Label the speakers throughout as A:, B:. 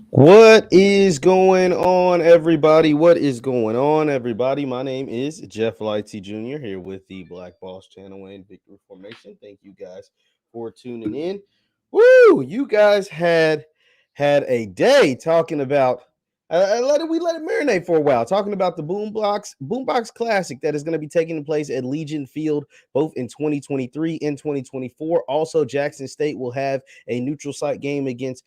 A: What is going on, everybody? What is going on, everybody? My name is Jeff Lighty Jr. here with the Black Boss Channel and Victory Formation. Thank you guys for tuning in. Woo! You guys had a day talking about. We let it marinate for a while, talking about the Boombox Classic that is going to be taking place at Legion Field both in 2023 and 2024. Also, Jackson State will have a neutral site game against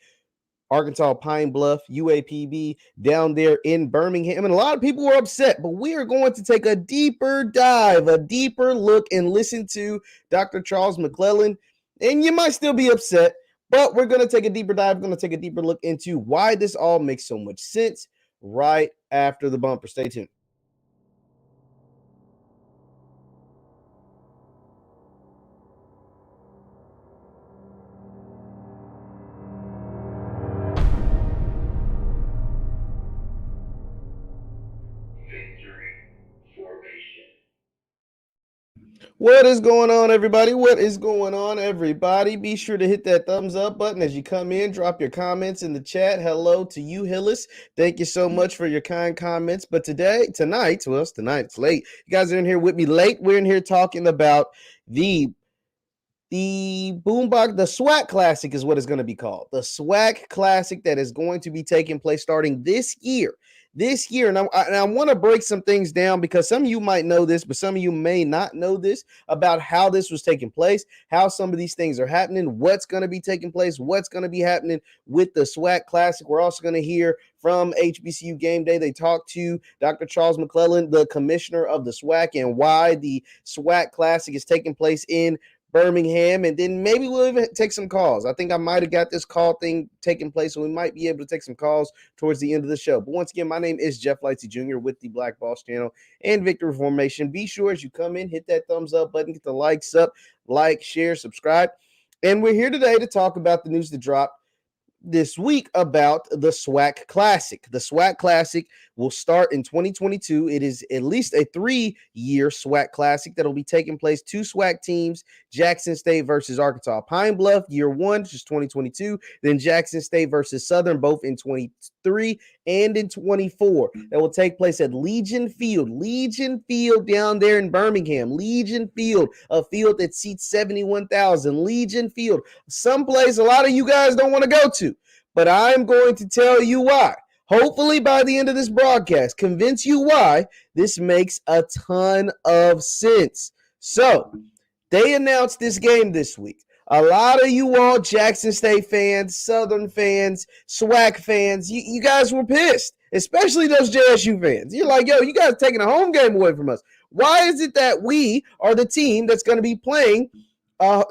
A: Arkansas Pine Bluff, UAPB down there in Birmingham. And a lot of people were upset, but we are going to take a deeper dive, a deeper look, and listen to Dr. Charles McClelland. And you might still be upset, but we're going to take a deeper dive. We're going to take a deeper look into why this all makes so much sense right after the bumper. Stay tuned. What is going on, everybody? What is going on, everybody? Be sure to hit that thumbs up button as you come in. Drop your comments in the chat. Hello to you, Hillis. Thank you so much for your kind comments. But tonight, it's late. You guys are in here with me late. We're in here talking about the Boombox, the SWAC Classic is what it's going to be called. The SWAC Classic that is going to be taking place starting this year. And I want to break some things down because some of you might know this, but some of you may not know this about how this was taking place, how some of these things are happening, what's going to be taking place, what's going to be happening with the SWAC Classic. We're also going to hear from HBCU Gameday. They talked to Dr. Charles McClelland, the commissioner of the SWAC, and why the SWAC Classic is taking place in Birmingham, and then maybe we'll even take some calls. I think I might have got this call thing taking place, so we might be able to take some calls towards the end of the show. But once again, my name is Jeff Lighty Jr. with the Black Boss Channel and Victory Formation. Be sure as you come in, hit that thumbs up button, get the likes up, like, share, subscribe. And we're here today to talk about the news that dropped this week about the SWAC Classic. The SWAC Classic will start in 2022. It is at least a 3-year SWAC Classic that'll be taking place. 2 SWAC teams, Jackson State versus Arkansas Pine Bluff, year 1, which is 2022. Then Jackson State versus Southern, both in 23 and in 24. That will take place at Legion Field down there in Birmingham. Legion Field, a field that seats 71,000. Legion Field, someplace a lot of you guys don't want to go to, but I'm going to tell you why. Hopefully by the end of this broadcast, convince you why this makes a ton of sense. So they announced this game this week. A lot of you all Jackson State fans, Southern fans, SWAC fans, you guys were pissed, especially those JSU fans. You're like, yo, you guys are taking a home game away from us. Why is it that we are the team that's going to be playing,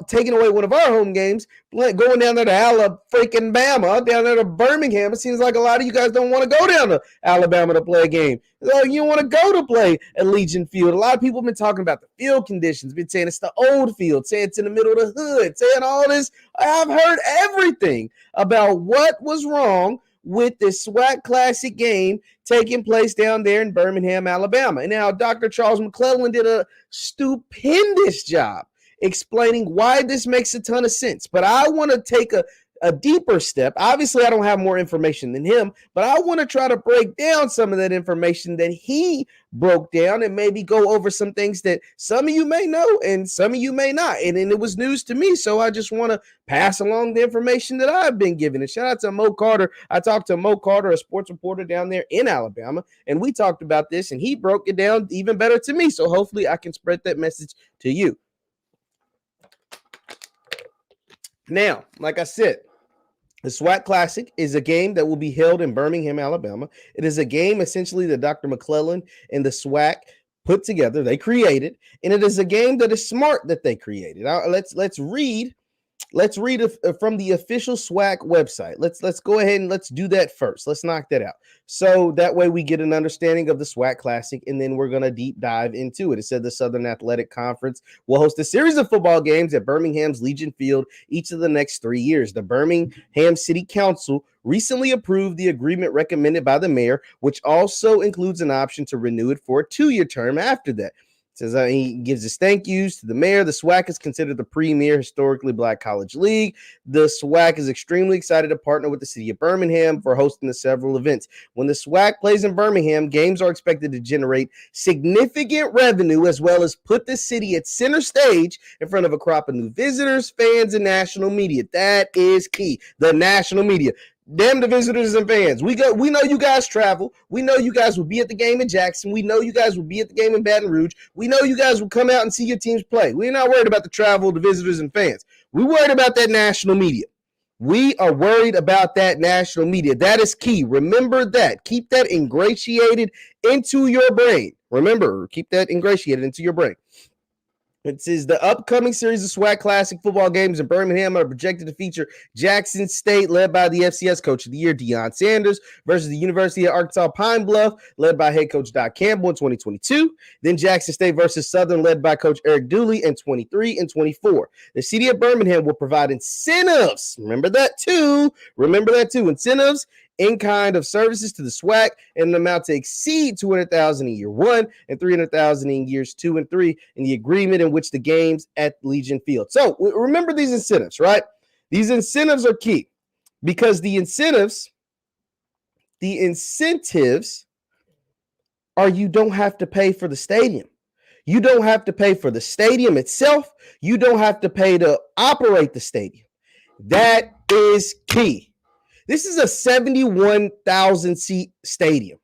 A: taking away one of our home games, going down there to Alabama, down there to Birmingham? It seems like a lot of you guys don't want to go down to Alabama to play a game. You don't want to go to play at Legion Field. A lot of people have been talking about the field conditions, been saying it's the old field, saying it's in the middle of the hood, saying all this. I've heard everything about what was wrong with this SWAC Classic game taking place down there in Birmingham, Alabama. And now Dr. Charles McClelland did a stupendous job explaining why this makes a ton of sense. But I want to take a deeper step. Obviously, I don't have more information than him, but I want to try to break down some of that information that he broke down and maybe go over some things that some of you may know and some of you may not. And it was news to me, so I just want to pass along the information that I've been given. And shout out to Mo Carter. I talked to Mo Carter, a sports reporter down there in Alabama, and we talked about this, and he broke it down even better to me. So hopefully I can spread that message to you. Now, like I said, the SWAC Classic is a game that will be held in Birmingham, Alabama. It is a game essentially that Dr. McClelland and the SWAC put together. They created, and it is a game that is smart that they created. Now, let's read from the official SWAC website. Let's go ahead and let's do that first. Let's knock that out. So that way we get an understanding of the SWAC Classic, and then we're going to deep dive into it. It said the Southern Athletic Conference will host a series of football games at Birmingham's Legion Field each of the next 3 years. The Birmingham City Council recently approved the agreement recommended by the mayor, which also includes an option to renew it for a 2-year term after that. Says he gives his thank yous to the mayor. The SWAC is considered the premier historically black college league. The SWAC is extremely excited to partner with the city of Birmingham for hosting the several events. When the SWAC plays in Birmingham, games are expected to generate significant revenue as well as put the city at center stage in front of a crop of new visitors, fans, and national media. That is key. The national media. Damn the visitors and fans. We know you guys travel. We know you guys will be at the game in Jackson. We know you guys will be at the game in Baton Rouge. We know you guys will come out and see your teams play. We're not worried about the travel, the visitors, and fans. We're worried about that national media. We are worried about that national media. That is key. Remember that. Keep that ingratiated into your brain. Remember, keep that ingratiated into your brain. It says the upcoming series of SWAC Classic football games in Birmingham are projected to feature Jackson State, led by the FCS Coach of the Year, Deion Sanders, versus the University of Arkansas Pine Bluff, led by head coach Doc Campbell in 2022. Then Jackson State versus Southern, led by Coach Eric Dooley in 23 and 24. The city of Birmingham will provide incentives. Remember that too. Incentives in kind of services to the SWAC in an amount to exceed $200,000 in year 1 and $300,000 in years 2 and 3 in the agreement in which the games at Legion Field. So remember these incentives, right? These incentives are key because the incentives are you don't have to pay for the stadium. You don't have to pay for the stadium itself. You don't have to pay to operate the stadium. That is key. This is a 71,000 seat stadium.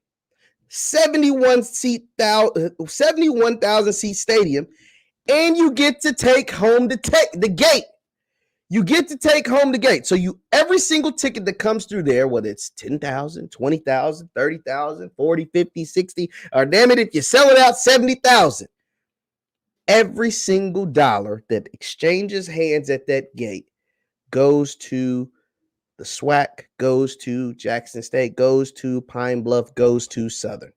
A: 71,000 seat stadium, and you get to take home the gate. You get to take home the gate. So every single ticket that comes through there, whether it's 10,000, 20,000, 30,000, 40, 50, 60, or damn it, if you sell it out, 70,000. Every single dollar that exchanges hands at that gate goes to the SWAC, goes to Jackson State, goes to Pine Bluff, goes to Southern.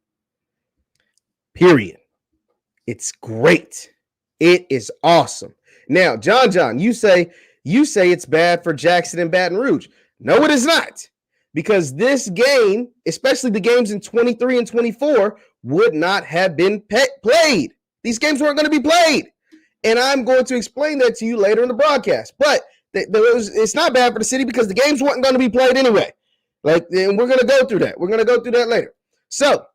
A: Period. It's great. It is awesome. Now, John, you say it's bad for Jackson and Baton Rouge. No, it is not. Because this game, especially the games in 23 and 24, would not have been played. These games weren't going to be played. And I'm going to explain that to you later in the broadcast. But it's not bad for the city because the games weren't going to be played anyway. And we're going to go through that. We're going to go through that later. So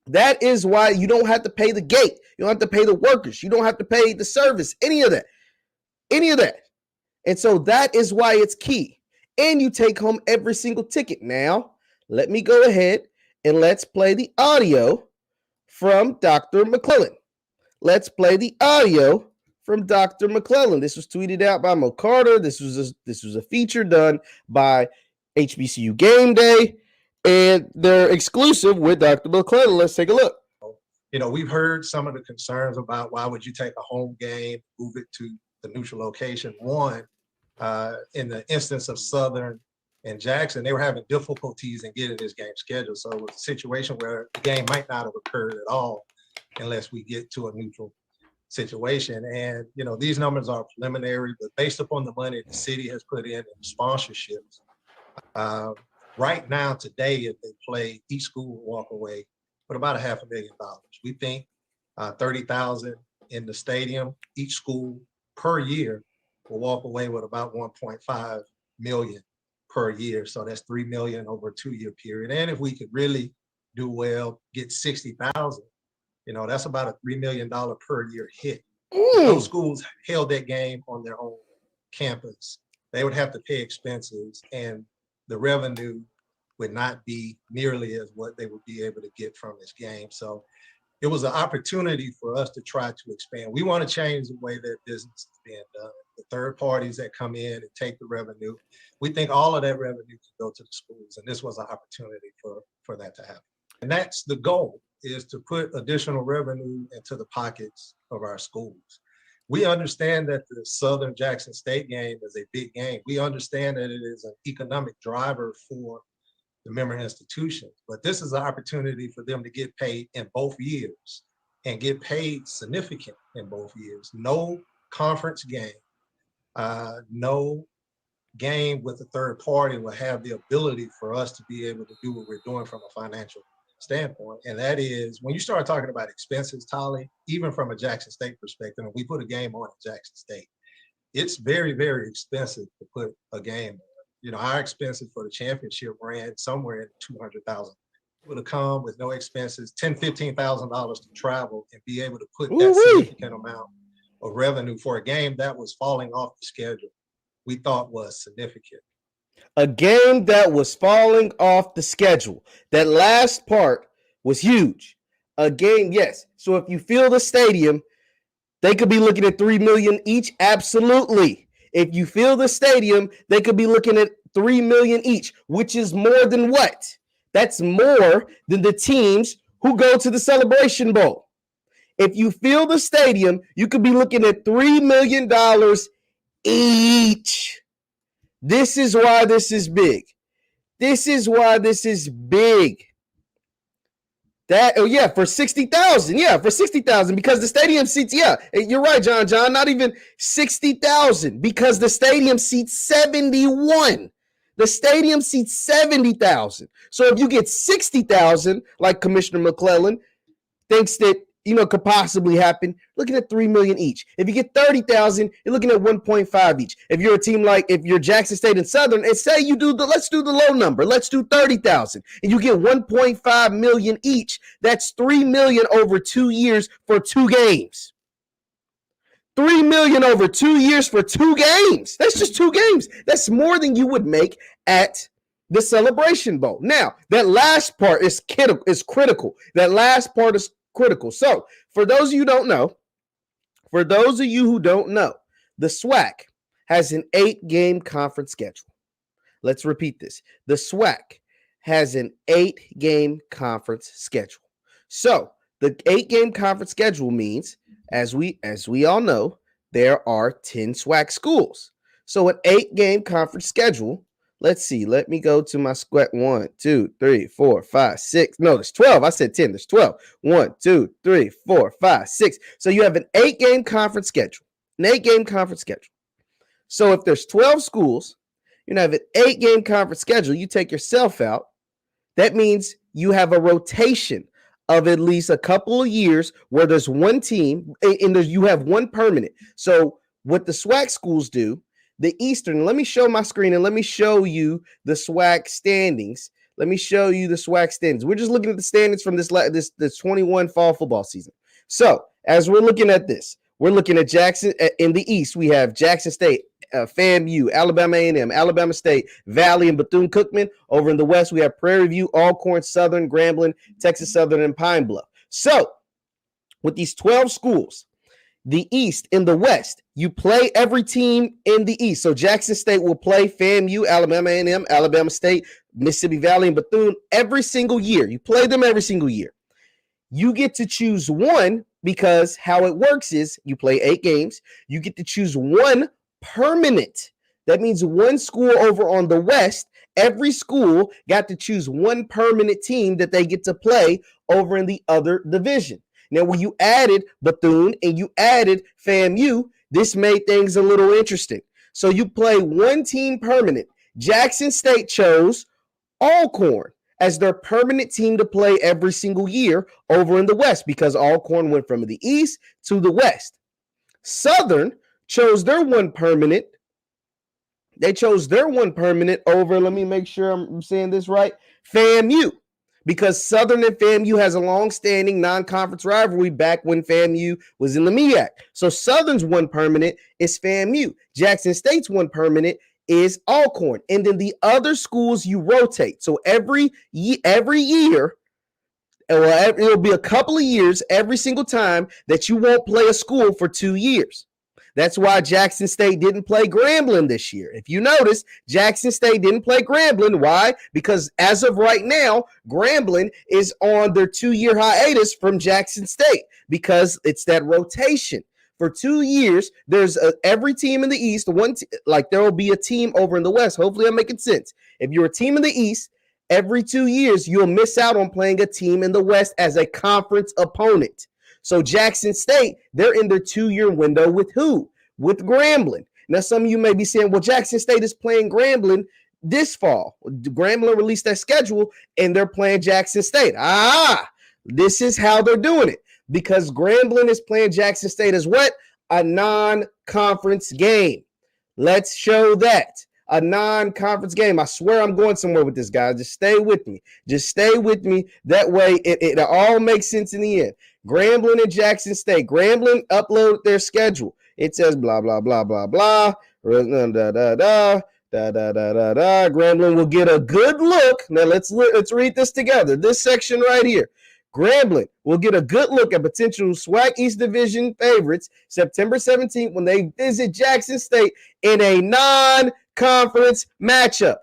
A: that is why you don't have to pay the gate. You don't have to pay the workers. You don't have to pay the service, any of that. And so that is why it's key. And you take home every single ticket. Now, let me go ahead and let's play the audio from Dr. McClelland. Let's play the audio from Dr. McClelland. This was tweeted out by Mo Carter. This was a feature done by HBCU Gameday, and they're exclusive with Dr. McClelland. Let's take a look.
B: We've heard some of the concerns about why would you take a home game, move it to the neutral location. One, in the instance of Southern and Jackson, they were having difficulties in getting this game scheduled. So it was a situation where the game might not have occurred at all unless we get to a neutral situation. And these numbers are preliminary, but based upon the money the city has put in sponsorships, right now today, if they play, each school will walk away with about $500,000. We think 30,000 in the stadium, each school per year will walk away with about 1.5 million per year. So that's 3 million over a 2-year period. And if we could really do well, get 60,000, that's about a $3 million per year hit. If those schools held that game on their own campus, they would have to pay expenses, and the revenue would not be nearly as what they would be able to get from this game. So it was an opportunity for us to try to expand. We want to change the way that business is being done. The third parties that come in and take the revenue, we think all of that revenue can go to the schools, and this was an opportunity for that to happen. And that's the goal, is to put additional revenue into the pockets of our schools. We understand that the Southern Jackson State game is a big game. We understand that it is an economic driver for the member institutions, but this is an opportunity for them to get paid in both years and get paid significant in both years. No conference game, no game with a third party will have the ability for us to be able to do what we're doing from a financial standpoint, and that is when you start talking about expenses, Tolly, even from a Jackson State perspective, and we put a game on at Jackson State, it's very, very expensive to put a game on. You know, our expenses for the championship ran somewhere in 200,000. Would have come with no expenses, $10,000-$15,000 to travel and be able to put that significant amount of revenue for a game that was falling off the schedule. We thought was significant.
A: A game that was falling off the schedule. That last part was huge. A game, yes. So if you fill the stadium, they could be looking at $3 million each. Absolutely. If you fill the stadium, they could be looking at $3 million each, which is more than what? That's more than the teams who go to the Celebration Bowl. If you fill the stadium, you could be looking at $3 million each. This is why this is big. This is why this is big. For 60,000. Yeah, for 60,000 because the stadium seats, you're right, John, not even 60,000 because the stadium seats 71. The stadium seats 70,000. So if you get 60,000, like Commissioner McClelland thinks that, could possibly happen, looking at $3 million each. If you get 30,000, you're looking at 1.5 each. If you're a team if you're Jackson State and Southern, and say let's do the low number, let's do 30,000, and you get 1.5 million each, that's $3 million over 2 years for 2 games. $3 million over 2 years for 2 games. That's just 2 games. That's more than you would make at the Celebration Bowl. Now, that last part is critical. That last part is critical. So, for those of you who don't know, the SWAC has an 8-game conference schedule. Let's repeat this. The SWAC has an 8-game conference schedule. So, the 8-game conference schedule means, as we all know, there are 10 SWAC schools. So, an 8-game conference schedule. Let's see. Let me go to my SWAC. 1, 2, 3, 4, 5, 6. No, there's 12. I said 10. There's 12. 1, 2, 3, 4, 5, 6. So you have an 8-game conference schedule. An 8-game conference schedule. So if there's 12 schools, you have an 8-game conference schedule. You take yourself out. That means you have a rotation of at least a couple of years where there's one team and you have one permanent. So what the SWAC schools do, the Eastern, let me show my screen and let me show you the SWAC standings. Let me show you the SWAC standings. We're just looking at the standings from this 21 fall football season. So as we're looking at this, we're looking at Jackson. In the East, we have Jackson State, FAMU, Alabama A&M, Alabama State, Valley, and Bethune-Cookman. Over in the West, we have Prairie View, Alcorn, Southern, Grambling, Texas Southern, and Pine Bluff. So with these 12 schools, the East in the West, you play every team in the East. So Jackson State will play FAMU, Alabama A&M, Alabama State, Mississippi Valley, and Bethune every single year. You play them every single year. You get to choose one because how it works is you play 8 games. You get to choose one permanent. That means one school over on the West. Every school got to choose one permanent team that they get to play over in the other division. Now, when you added Bethune and you added FAMU, this made things a little interesting. So you play one team permanent. Jackson State chose Alcorn as their permanent team to play every single year over in the West because Alcorn went from the East to the West. Southern chose their one permanent. They chose their one permanent over, let me make sure I'm saying this right, FAMU. Because Southern and FAMU has a long-standing non-conference rivalry back when FAMU was in the MEAC. So Southern's one permanent is FAMU. Jackson State's one permanent is Alcorn. And then the other schools you rotate. So every year, it'll be a couple of years every single time that you won't play a school for 2 years. That's why Jackson State didn't play Grambling this year. If you notice, Jackson State didn't play Grambling. Why? Because as of right now, Grambling is on their 2-year hiatus from Jackson State because it's that rotation. For 2 years, there's every team in the East, there will be a team over in the West. Hopefully I'm making sense. If you're a team in the East, every 2 years, you'll miss out on playing a team in the West as a conference opponent. So Jackson State, they're in their 2-year window with who? With Grambling. Now, some of you may be saying, well, Jackson State is playing Grambling this fall. Grambling released that schedule, and they're playing Jackson State. This is how they're doing it, because Grambling is playing Jackson State as what? A non-conference game. Let's show that. A non-conference game. I swear I'm going somewhere with this, guys. Just stay with me. Just stay with me. That way it all makes sense in the end. Grambling and Jackson State. Grambling uploaded their schedule. It says blah, blah, blah, blah, blah. Grambling will get a good look. Now let's read this together. This section right here. Grambling will get a good look at potential SWAC East Division favorites September 17th when they visit Jackson State in a non-conference matchup.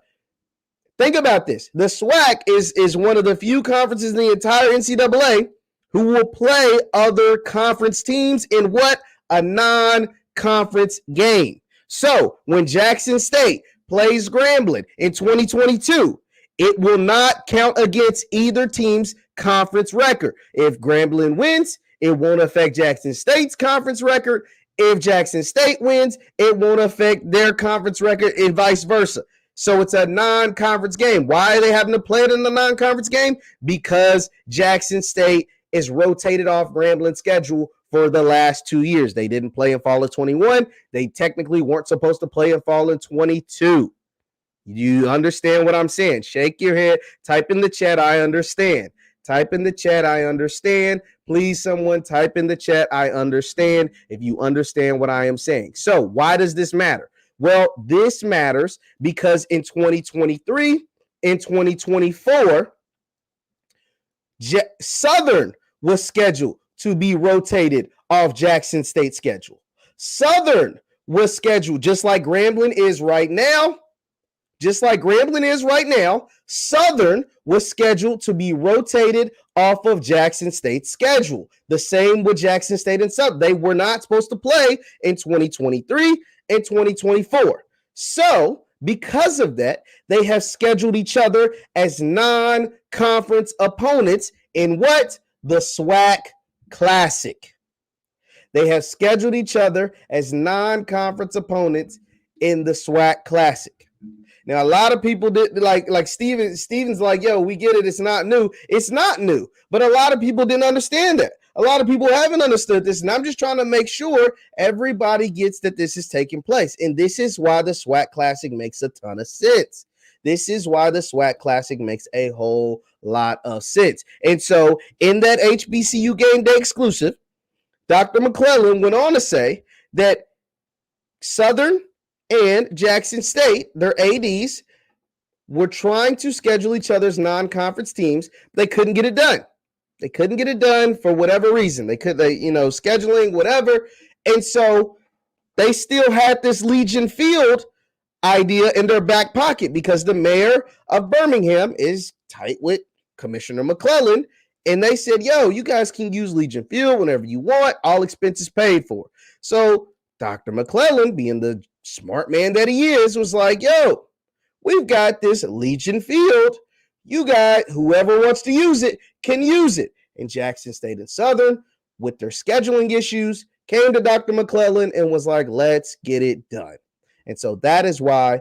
A: Think about this. The SWAC is one of the few conferences in the entire NCAA who will play other conference teams in what? A non-conference game. So when Jackson State plays Grambling in 2022, it will not count against either team's conference record. If Grambling wins, it won't affect Jackson State's conference record. If Jackson State wins, it won't affect their conference record, and vice versa. So it's a non-conference game. Why are they having to play it in the non-conference game? Because Jackson State is rotated off Grambling's schedule for the last 2 years. They didn't play in fall of 21. They technically weren't supposed to play in fall of 22. You understand what I'm saying? Shake your head. Type in the chat, I understand. Type in the chat, I understand. Please, someone type in the chat, I understand, if you understand what I am saying. So why does this matter? Well, this matters because in 2023 and 2024, Southern was scheduled to be rotated off Jackson State's schedule. Southern was scheduled, just like Grambling is right now. Southern was scheduled to be rotated off of Jackson State's schedule. The same with Jackson State and Southern. They were not supposed to play in 2023 and 2024. So, because of that, they have scheduled each other as non-conference opponents in what? The SWAC Classic. They have scheduled each other as non-conference opponents in the SWAC Classic. Now, a lot of people did like Steven's like, yo, we get it. It's not new. It's not new. But a lot of people didn't understand that. A lot of people haven't understood this. And I'm just trying to make sure everybody gets that this is taking place. And this is why the SWAC Classic makes a ton of sense. This is why the SWAC Classic makes a whole lot of sense. And so in that HBCU Game Day exclusive, Dr. McClelland went on to say that Southern and Jackson State, their ADs, were trying to schedule each other's non-conference teams. They couldn't get it done. They couldn't get it done for whatever reason. Scheduling, whatever. And so they still had this Legion Field idea in their back pocket because the mayor of Birmingham is tight with Commissioner McClelland. And they said, yo, you guys can use Legion Field whenever you want, all expenses paid for. So Dr. McClelland, being the smart man that he is, was like, yo, we've got this Legion Field. You got whoever wants to use it can use it. And Jackson State and Southern, with their scheduling issues, came to Dr. McClelland and was like, let's get it done. And so that is why,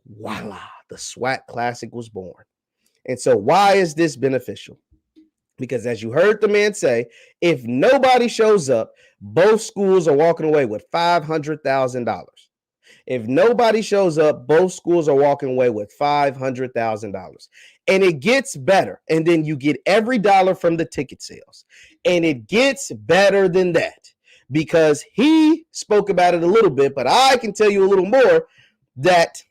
A: voila, the SWAC Classic was born. And so why is this beneficial? Because as you heard the man say, if nobody shows up, both schools are walking away with $500,000. If nobody shows up, both schools are walking away with $500,000. And it gets better. And then you get every dollar from the ticket sales. And it gets better than that. Because he spoke about it a little bit, but I can tell you a little more that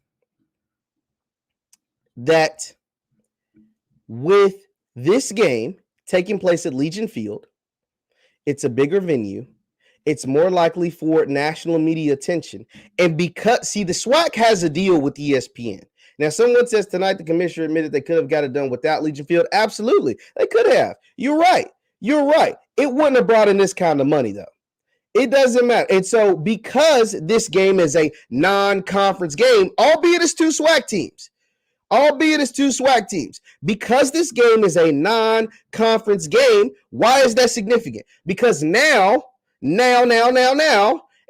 A: with this game taking place at Legion Field, it's a bigger venue. It's more likely for national media attention. And because, see, the SWAC has a deal with ESPN. Now, someone says tonight the commissioner admitted they could have got it done without Legion Field. Absolutely. They could have. You're right. It wouldn't have brought in this kind of money, though. It doesn't matter. And so because this game is a non-conference game, albeit it's two SWAC teams, because this game is a non-conference game, why is that significant? Because now,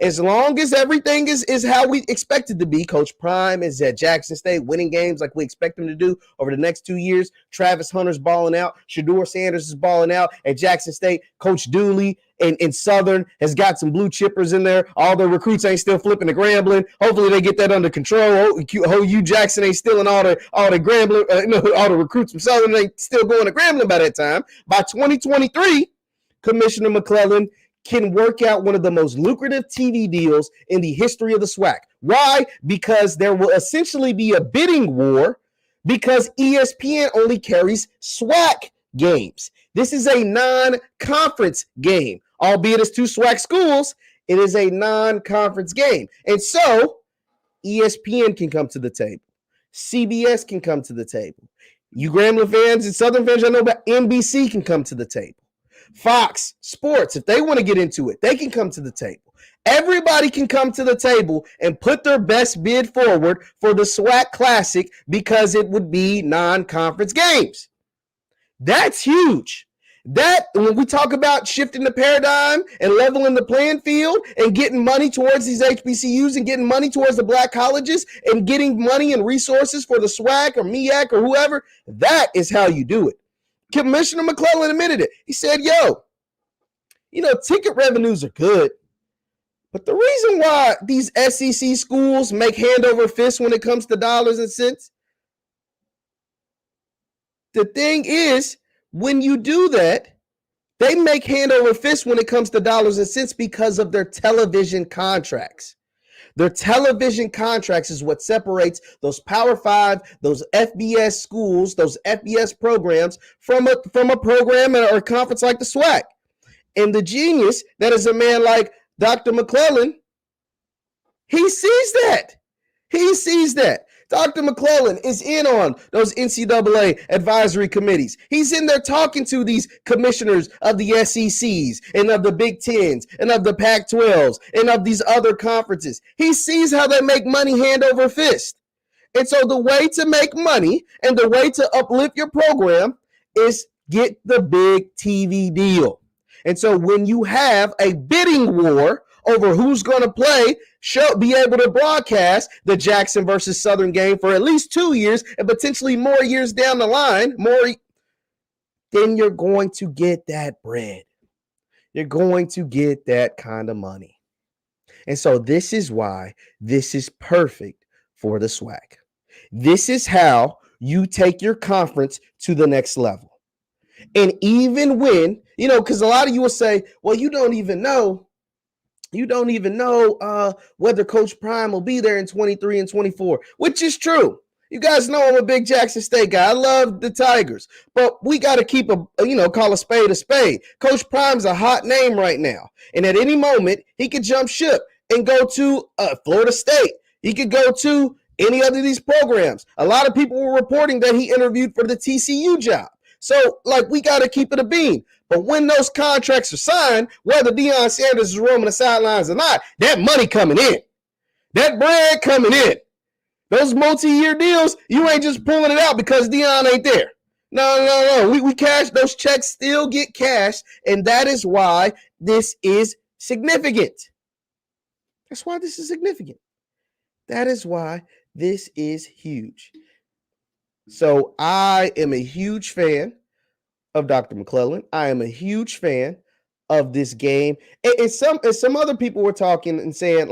A: As long as everything is how we expect it to be, Coach Prime is at Jackson State winning games like we expect him to do over the next 2 years. Travis Hunter's balling out. Shador Sanders is balling out at Jackson State. Coach Dooley in Southern has got some blue chippers in there. All the recruits ain't still flipping to Grambling. Hopefully they get that under control. OU Jackson ain't stealing all the Grambling, all the recruits from Southern ain't still going to Grambling by that time. By 2023, Commissioner McClelland can work out one of the most lucrative TV deals in the history of the SWAC. Why? Because there will essentially be a bidding war because ESPN only carries SWAC games. This is a non-conference game. Albeit it's 2 SWAC schools, it is a non-conference game. And so ESPN can come to the table. CBS can come to the table. You Grambling fans and Southern fans, I know about NBC can come to the table. Fox Sports, if they want to get into it, they can come to the table. Everybody can come to the table and put their best bid forward for the SWAC Classic because it would be non-conference games. That's huge. That, when we talk about shifting the paradigm and leveling the playing field and getting money towards these HBCUs and getting money towards the black colleges and getting money and resources for the SWAC or MEAC or whoever, that is how you do it. Commissioner McClelland admitted it. He said, ticket revenues are good, but the reason why these SEC schools make hand over fist when it comes to dollars and cents, the thing is, when you do that, they make hand over fist when it comes to dollars and cents because of their television contracts. Their television contracts is what separates those Power 5, those FBS schools, those FBS programs from a program or a conference like the SWAC. And the genius that is a man like Dr. McClelland, he sees that. He sees that. Dr. McClelland is in on those NCAA advisory committees. He's in there talking to these commissioners of the SECs and of the Big Tens and of the Pac-12s and of these other conferences. He sees how they make money hand over fist. And so the way to make money and the way to uplift your program is get the big TV deal. And so when you have a bidding war over who's going to play, be able to broadcast the Jackson versus Southern game for at least 2 years and potentially more years down the line, then you're going to get that bread. You're going to get that kind of money. And so this is why this is perfect for the SWAC. This is how you take your conference to the next level. And even when, because a lot of you will say, well, you don't even know whether Coach Prime will be there in 23 and 24, which is true. You guys know I'm a big Jackson State guy. I love the Tigers, but we got to keep call a spade a spade. Coach Prime's a hot name right now. And at any moment, he could jump ship and go to Florida State. He could go to any other of these programs. A lot of people were reporting that he interviewed for the TCU job. So, we got to keep it a bean. But when those contracts are signed, whether Deion Sanders is roaming the sidelines or not, that money coming in. That bread coming in. Those multi-year deals, you ain't just pulling it out because Deion ain't there. No. We cash. Those checks still get cashed, and that is why this is significant. That's why this is significant. That is why this is huge. So I am a huge fan of Dr. McClelland. I am a huge fan of this game. And some other people were talking and saying,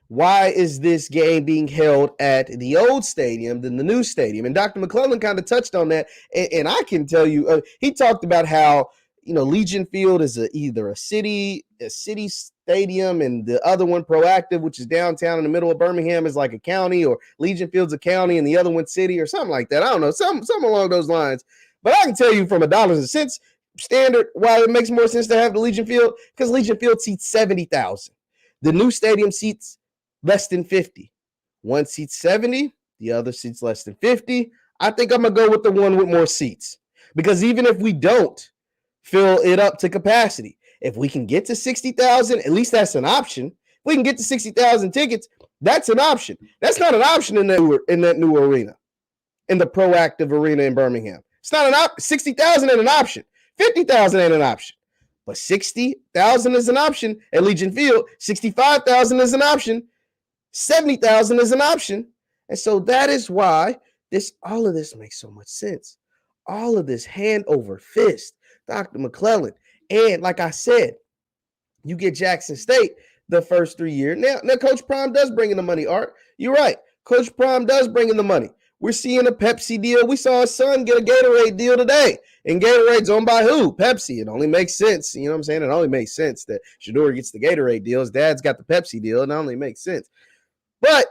A: why is this game being held at the old stadium than the new stadium? And Dr. McClelland kind of touched on that. And I can tell you, he talked about how, Legion Field is either a city stadium, and the other one, Proactive, which is downtown in the middle of Birmingham, is like a county, or Legion Field's a county and the other one's city, or something like that. I don't know, something along those lines. But I can tell you from a dollars and cents standard why it makes more sense to have the Legion Field, because Legion Field seats 70,000. The new stadium seats less than 50. One seats 70, the other seats less than 50. I think I'm going to go with the one with more seats, because even if we don't fill it up to capacity, if we can get to 60,000, at least that's an option. If we can get to 60,000 tickets, that's an option. That's not an option in that new arena, in the Proactive Arena in Birmingham. It's not an option. 60,000 ain't an option. 50,000 ain't an option. But 60,000 is an option at Legion Field. 65,000 is an option. 70,000 is an option. And so that is why all of this makes so much sense. All of this hand over fist, Dr. McClelland. And like I said, you get Jackson State the first 3 years. Now Coach Prime does bring in the money, Art. You're right. Coach Prime does bring in the money. We're seeing a Pepsi deal. We saw his son get a Gatorade deal today. And Gatorade's owned by who? Pepsi. It only makes sense. You know what I'm saying? It only makes sense that Shedeur gets the Gatorade deal. His dad's got the Pepsi deal. It only makes sense. But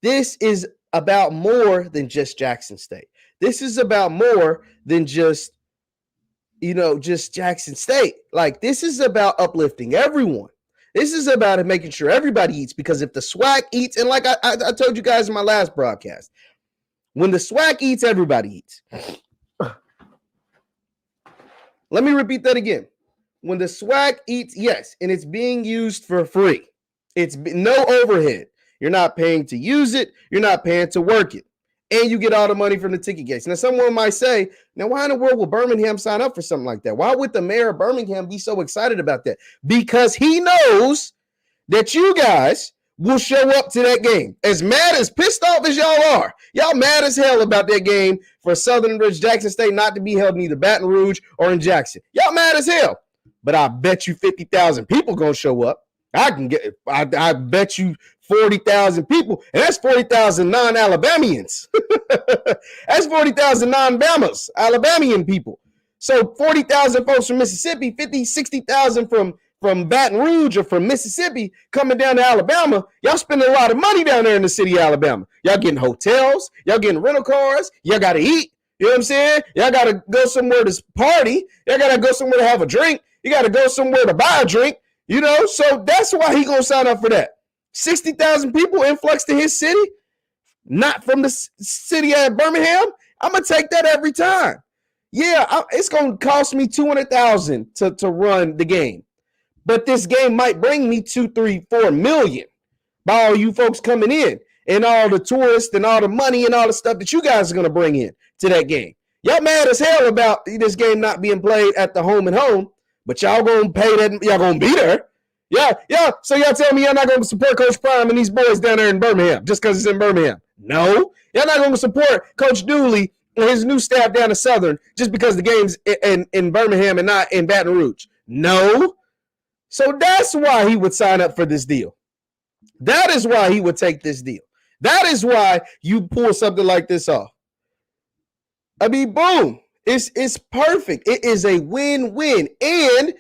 A: this is about more than just Jackson State. This is about more than just Jackson State. Like, this is about uplifting everyone. This is about making sure everybody eats, because if the SWAC eats, and like I told you guys in my last broadcast, when the SWAC eats, everybody eats. Let me repeat that again. When the SWAC eats, yes, and it's being used for free. It's no overhead. You're not paying to use it. You're not paying to work it. And you get all the money from the ticket gates. Now, someone might say, now, why in the world will Birmingham sign up for something like that? Why would the mayor of Birmingham be so excited about that? Because he knows that you guys will show up to that game. As mad, as pissed off as y'all are. Y'all mad as hell about that game for Southern Ridge Jackson State not to be held in either Baton Rouge or in Jackson. Y'all mad as hell. But I bet you 50,000 people going to show up. I bet you 40,000 people, and that's 40,000 non-Alabamians. That's 40,000 non-Bamas, Alabamian people. So 40,000 folks from Mississippi, 50, 60,000 from Baton Rouge or from Mississippi coming down to Alabama. Y'all spending a lot of money down there in the city of Alabama. Y'all getting hotels, y'all getting rental cars, y'all got to eat. You know what I'm saying? Y'all got to go somewhere to party. Y'all got to go somewhere to have a drink. You got to go somewhere to buy a drink. You know, so that's why he going to sign up for that. 60,000 people influx to his city, not from the city of Birmingham. I'm going to take that every time. Yeah, it's going to cost me $200,000 to run the game. But this game might bring me 2, 3, 4 million by all you folks coming in and all the tourists and all the money and all the stuff that you guys are going to bring in to that game. Y'all mad as hell about this game not being played at the home and home. But y'all gonna pay that, y'all gonna be there. Yeah. So y'all tell me y'all not gonna support Coach Prime and these boys down there in Birmingham just because it's in Birmingham. No. Y'all not gonna support Coach Dooley and his new staff down in Southern just because the game's in Birmingham and not in Baton Rouge. No. So that's why he would sign up for this deal. That is why he would take this deal. That is why you pull something like this off. I mean, boom. It's perfect. It is a win-win. And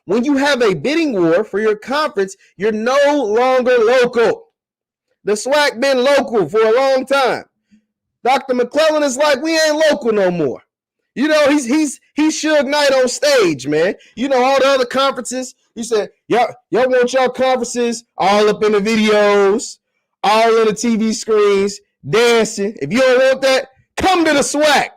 A: when you have a bidding war for your conference, you're no longer local. The SWAC been local for a long time. Dr. McClelland is like, we ain't local no more. You know, he's Suge Knight on stage, man. You know, all the other conferences, he said, y'all want y'all conferences all up in the videos, all in the TV screens, dancing. If you don't want that, come to the SWAC.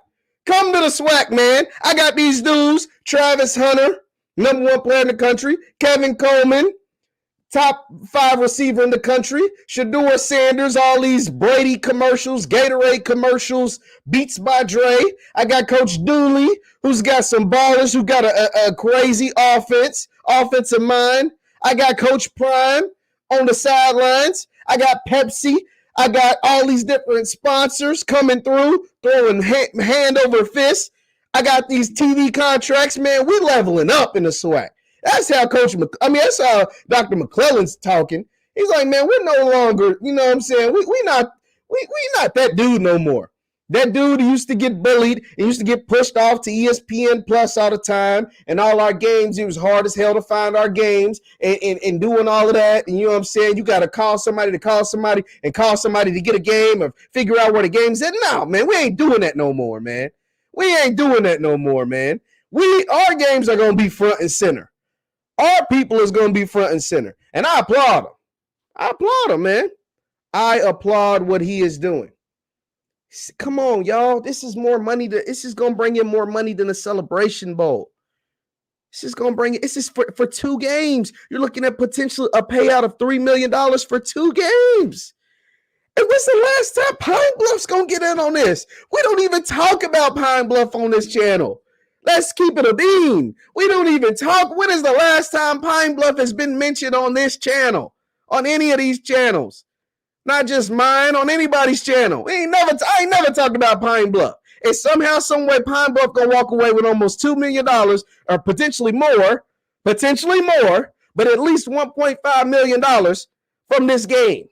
A: Come to the SWAC, man. I got these dudes, Travis Hunter, #1 player in the country, Kevin Coleman, top 5 receiver in the country, Shedeur Sanders, all these Brady commercials, Gatorade commercials, Beats by Dre. I got Coach Dooley, who's got some ballers, who got a crazy offensive mind. I got Coach Prime on the sidelines. I got Pepsi. I got all these different sponsors coming through, throwing hand over fist. I got these TV contracts, man. We leveling up in the SWAC. That's how that's how Dr. McClelland's talking. He's like, man, we're no longer, you know what I'm saying? We not that dude no more. That dude used to get bullied and used to get pushed off to ESPN Plus all the time. And all our games, it was hard as hell to find our games and doing all of that. And you know what I'm saying? You got to call somebody to get a game or figure out where the game's at. No, man, we ain't doing that no more, man. Our games are going to be front and center. Our people is going to be front and center. And I applaud him, man. I applaud what he is doing. Come on, y'all. This is more money. This is going to bring in more money than a Celebration Bowl. This is going to bring it. This is for 2 games. You're looking at potentially a payout of $3 million for 2 games. And when's the last time Pine Bluff's going to get in on this? We don't even talk about Pine Bluff on this channel. Let's keep it a bean. We don't even talk. When is the last time Pine Bluff has been mentioned on this channel? On any of these channels? Not just mine, on anybody's channel. I ain't never talked about Pine Bluff. And somehow, some way, Pine Bluff gonna walk away with almost $2 million or potentially more, but at least $1.5 million from this game.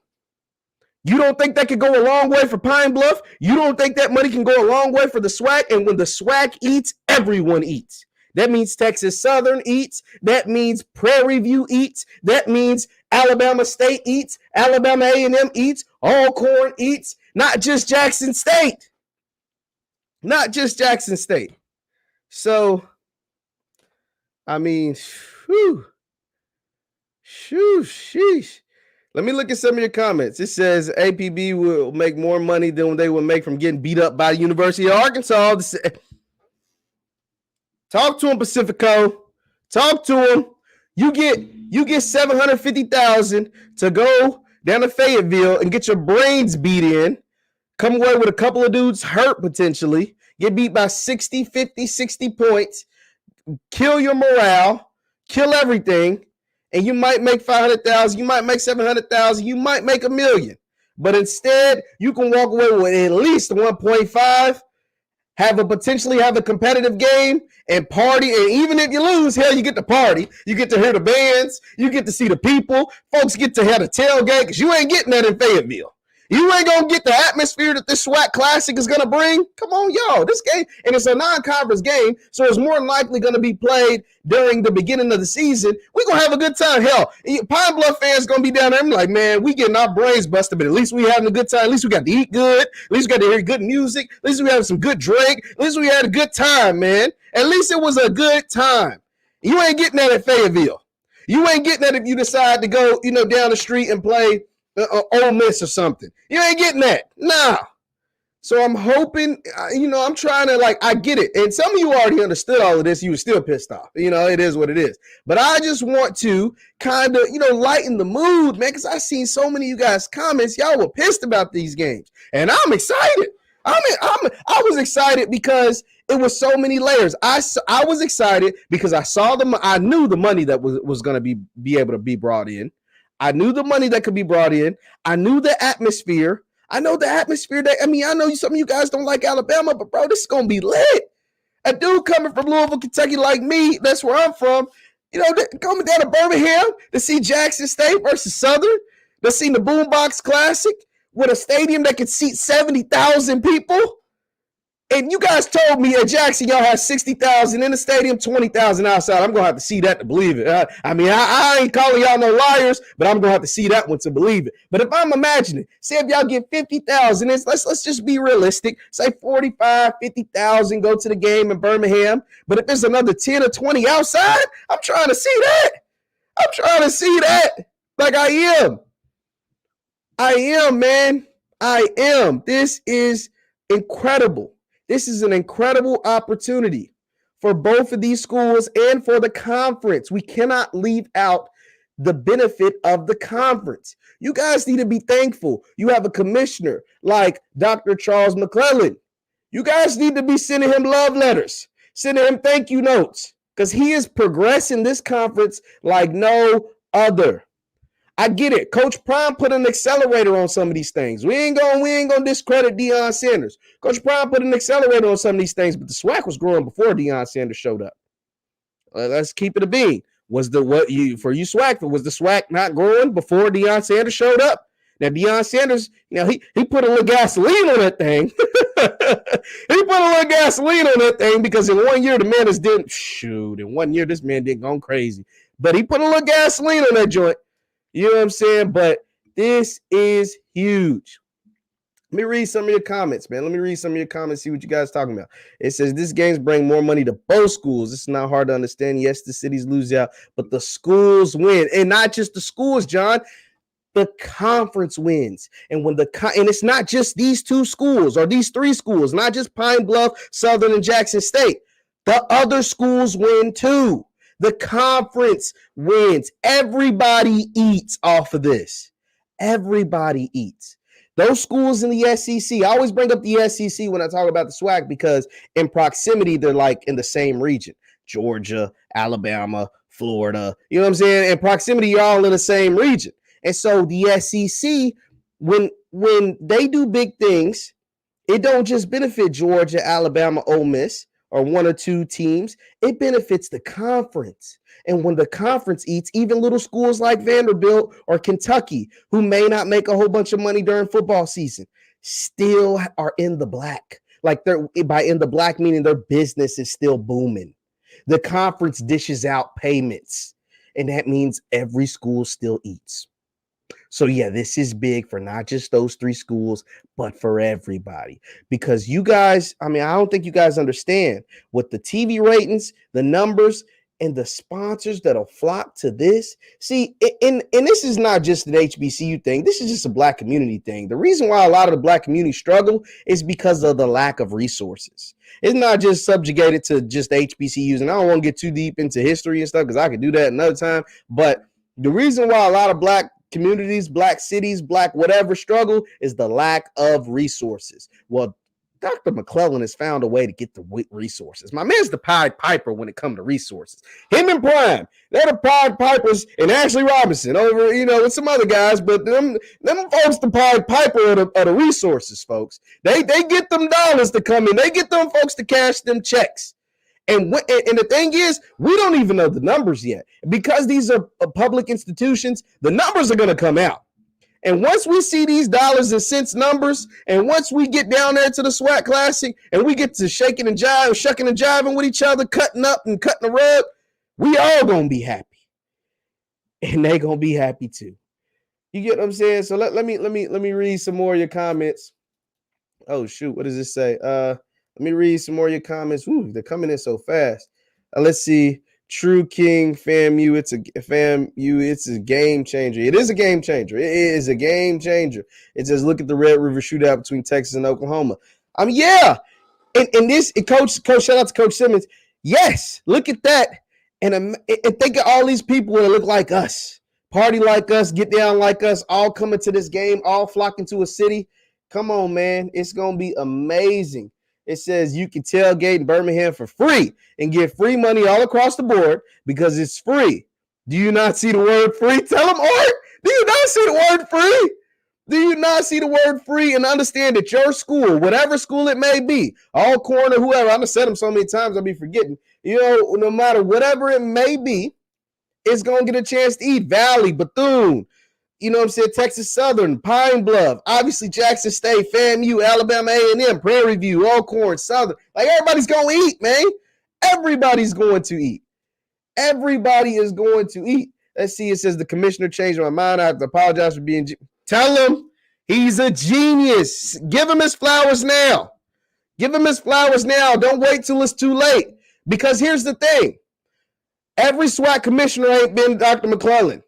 A: You don't think that could go a long way for Pine Bluff? You don't think that money can go a long way for the SWAC? And when the SWAC eats, everyone eats. That means Texas Southern eats. That means Prairie View eats. That means Alabama State eats. Alabama A&M eats. Alcorn eats. Not just Jackson State. Not just Jackson State. So, I mean, sheesh. Let me look at some of your comments. It says APB will make more money than they would make from getting beat up by the University of Arkansas. Talk to him, Pacifico. Talk to him. You get $750,000 to go down to Fayetteville and get your brains beat in. Come away with a couple of dudes hurt potentially. Get beat by 60, 50, 60 points. Kill your morale. Kill everything. And you might make 500,000, you might make 700,000, you might make $1 million. But instead, you can walk away with at least 1.5, potentially have a competitive game and party. And even if you lose, hell, you get to party. You get to hear the bands. You get to see the people. Folks get to have a tailgate because you ain't getting that in Fayetteville. You ain't going to get the atmosphere that this SWAC Classic is going to bring. Come on, y'all. This game, and it's a non-conference game, so it's more than likely going to be played during the beginning of the season. We're going to have a good time. Hell, Pine Bluff fans going to be down there. I'm like, man, we getting our brains busted, but at least we having a good time. At least we got to eat good. At least we got to hear good music. At least we have some good drink. At least we had a good time, man. At least it was a good time. You ain't getting that at Fayetteville. You ain't getting that if you decide to go, down the street and play Ole Miss or something. You ain't getting that. Nah. So I'm hoping, I'm trying to, I get it. And some of you already understood all of this. You were still pissed off. It is what it is. But I just want to kind of, lighten the mood, man, because I seen so many of you guys' comments. Y'all were pissed about these games. And I'm excited. I was excited because it was so many layers. I was excited because I knew the money that was going to be able to be brought in. I knew the money that could be brought in. I knew the atmosphere. I know the atmosphere I know some of you guys don't like Alabama, but bro, this is going to be lit. A dude coming from Louisville, Kentucky like me, that's where I'm from, coming down to Birmingham to see Jackson State versus Southern, to see the Boombox Classic with a stadium that could seat 70,000 people. And you guys told me at Jackson, y'all had 60,000 in the stadium, 20,000 outside. I'm going to have to see that to believe it. I ain't calling y'all no liars, but I'm going to have to see that one to believe it. But if I'm imagining, say if y'all get 50,000, let's just be realistic. Say 45, 50,000 go to the game in Birmingham. But if there's another 10 or 20 outside, I'm trying to see that. I'm trying to see that. Like I am, man. I am. This is incredible. This is an incredible opportunity for both of these schools and for the conference. We cannot leave out the benefit of the conference. You guys need to be thankful. You have a commissioner like Dr. Charles McClelland. You guys need to be sending him love letters, sending him thank you notes, because he is progressing this conference like no other. I get it. Coach Prime put an accelerator on some of these things. We ain't gonna discredit Deion Sanders. Coach Prime put an accelerator on some of these things, but the SWAC was growing before Deion Sanders showed up. Let's keep it a bean. Was the SWAC not growing before Deion Sanders showed up? Now Deion Sanders, he put a little gasoline on that thing. He put a little gasoline on that thing because in 1 year the man in 1 year this man didn't go crazy. But he put a little gasoline on that joint. You know what I'm saying? But this is huge. Let me read some of your comments, man. Let me read some of your comments, see what you guys are talking about. It says, this games bring more money to both schools. It's not hard to understand. Yes, the cities lose out, but the schools win. And not just the schools, John. The conference wins. And and it's not just these two schools or these three schools, not just Pine Bluff, Southern, and Jackson State. The other schools win too. The conference wins. Everybody eats off of this. Everybody eats. Those schools in the SEC, I always bring up the SEC when I talk about the SWAC because in proximity, they're like in the same region. Georgia, Alabama, Florida, you know what I'm saying? In proximity, you're all in the same region. And so the SEC, when they do big things, it don't just benefit Georgia, Alabama, Ole Miss, or one or two teams. It benefits the conference. And when the conference eats, even little schools like Vanderbilt or Kentucky, who may not make a whole bunch of money during football season, still are in the black. Like they're by in the black, meaning their business is still booming. The conference dishes out payments, and that means every school still eats. So yeah, this is big for not just those three schools, but for everybody. Because you guys, I mean, I don't think you guys understand what the TV ratings, the numbers, and the sponsors that'll flock to this. See, and this is not just an HBCU thing. This is just a black community thing. The reason why a lot of the black community struggle is because of the lack of resources. It's not just subjugated to just HBCUs. And I don't want to get too deep into history and stuff because I could do that another time. But the reason why a lot of black communities, black cities, black whatever struggle is the lack of resources. Well, Dr. McClelland has found a way to get the resources. My man's the Pied Piper when it comes to resources. Him and Prime, they're the Pied Pipers, and Ashley Robinson over, with some other guys, but them folks, the Pied Piper of the resources, folks. They get them dollars to come in. They get them folks to cash them checks. And the thing is, we don't even know the numbers yet. Because these are public institutions, the numbers are going to come out. And once we see these dollars and cents numbers, and once we get down there to the SWAC Classic, and we get to shucking and jiving with each other, cutting up and cutting the rug, we all going to be happy. And they going to be happy too. You get what I'm saying? So let me read some more of your comments. Oh, shoot. What does this say? Let me read some more of your comments. Ooh, they're coming in so fast. Let's see. True King, FAMU, it's a game changer. It is a game changer. It is a game changer. It says, look at the Red River shootout between Texas and Oklahoma. Yeah. And this, Coach, shout out to Coach Simmons. Yes, look at that. And think of all these people that look like us, party like us, get down like us, all coming to this game, all flocking to a city. Come on, man. It's going to be amazing. It says you can tailgate in Birmingham for free and get free money all across the board because it's free. Do you not see the word free? Tell them, Art. Do you not see the word free? Do you not see the word free and understand that your school, whatever school it may be, Alcorn or whoever, I've said them so many times I'll be forgetting, no matter whatever it may be, it's going to get a chance to eat. Valley, Bethune, Texas Southern, Pine Bluff, obviously Jackson State, FAMU, Alabama A&M, Prairie View, Alcorn, Southern. Like, everybody's going to eat, man. Everybody's going to eat. Everybody is going to eat. Let's see. It says the commissioner changed my mind. I have to apologize for being. Tell him he's a genius. Give him his flowers now. Give him his flowers now. Don't wait till it's too late. Because here's the thing. Every SWAC commissioner ain't been Dr. McClelland.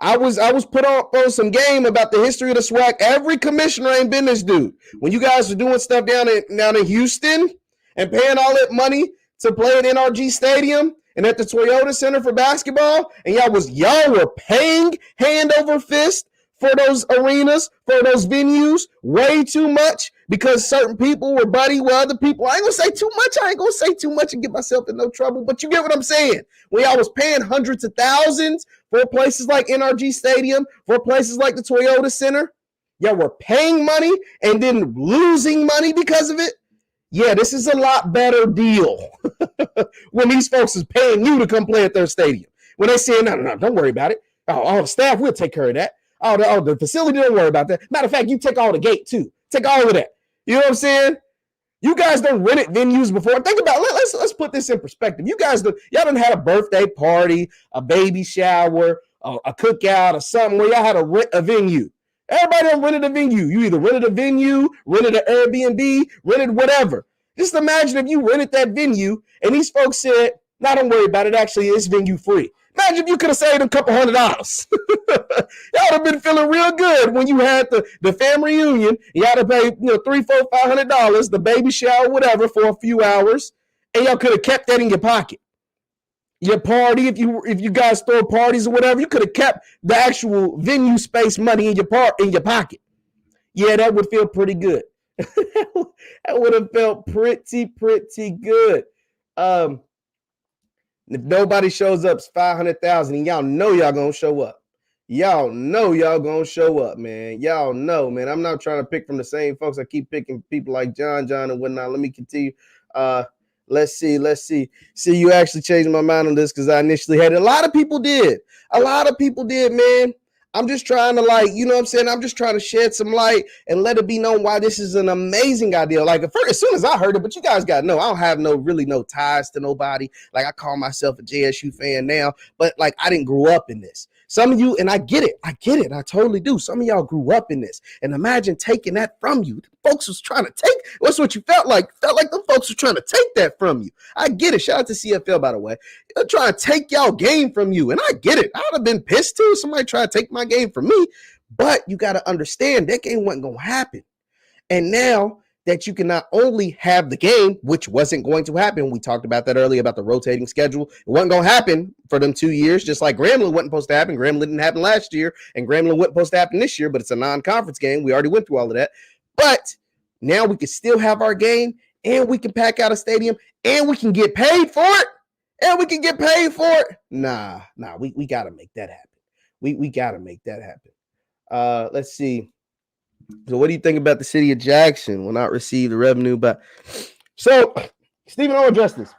A: I was put on some game about the history of the SWAC. Every commissioner ain't been this dude. When you guys were doing stuff down in Houston and paying all that money to play at NRG Stadium and at the Toyota Center for basketball, and y'all were paying hand over fist for those arenas, for those venues, way too much because certain people were buddy with other people. I ain't gonna say too much. I ain't gonna say too much and get myself in no trouble, but you get what I'm saying. When y'all was paying hundreds of thousands for places like NRG Stadium, for places like the Toyota Center, y'all were paying money and then losing money because of it. Yeah, this is a lot better deal when these folks is paying you to come play at their stadium. When they say, no, don't worry about it. Oh, the staff will take care of that. Oh, the facility, don't worry about that. Matter of fact, you take all the gate too. Take all of that. You know what I'm saying? You guys done rented venues before. Think about it. Let's put this in perspective. Y'all done had a birthday party, a baby shower, a cookout, or something where y'all had to rent a venue. Everybody done rented a venue. You either rented a venue, rented an Airbnb, rented whatever. Just imagine if you rented that venue and these folks said, "No, don't worry about it. Actually, it's venue free." Imagine if you could have saved a couple $100. Y'all would have been feeling real good when you had the family reunion. You had to pay $300, $400, $500, the baby shower, whatever, for a few hours, and y'all could have kept that in your pocket. Your party, if you guys throw parties or whatever, you could have kept the actual venue space money in your pocket. Yeah, that would feel pretty good. That would have felt pretty good. If nobody shows up, it's 500,000, and y'all know y'all gonna show up. Y'all know y'all gonna show up, man. Y'all know, man. I'm not trying to pick from the same folks. I keep picking people like John and whatnot. Let me continue. Let's see. See, you actually changed my mind on this because I initially had it. A lot of people did. Man. I'm just trying to, like, you know what I'm saying? I'm just trying to shed some light and let it be known why this is an amazing idea. Like, as soon as I heard it, but you guys got to know, I don't have no ties to nobody. Like, I call myself a JSU fan now, but like, I didn't grow up in this. Some of you, and I get it. I totally do. Some of y'all grew up in this. And imagine taking that from you. The folks was trying to take, what's what you felt like? Felt like the folks were trying to take that from you. I get it. Shout out to CFL, by the way. They're trying to take y'all game from you. And I get it. I'd have been pissed too. Somebody try to take my game from me. But you got to understand that game wasn't going to happen. And now that you can not only have the game, which wasn't going to happen. We talked about that earlier about the rotating schedule. It wasn't going to happen for them 2 years, just like Grambling wasn't supposed to happen. Grambling didn't happen last year, and Grambling wasn't supposed to happen this year, but it's a non-conference game. We already went through all of that. But now we can still have our game, and we can pack out a stadium, and we can get paid for it. Nah, we got to make that happen. We got to make that happen. Let's see. So what do you think about the city of Jackson will not receive the revenue? But so, Stephen, I'll address this.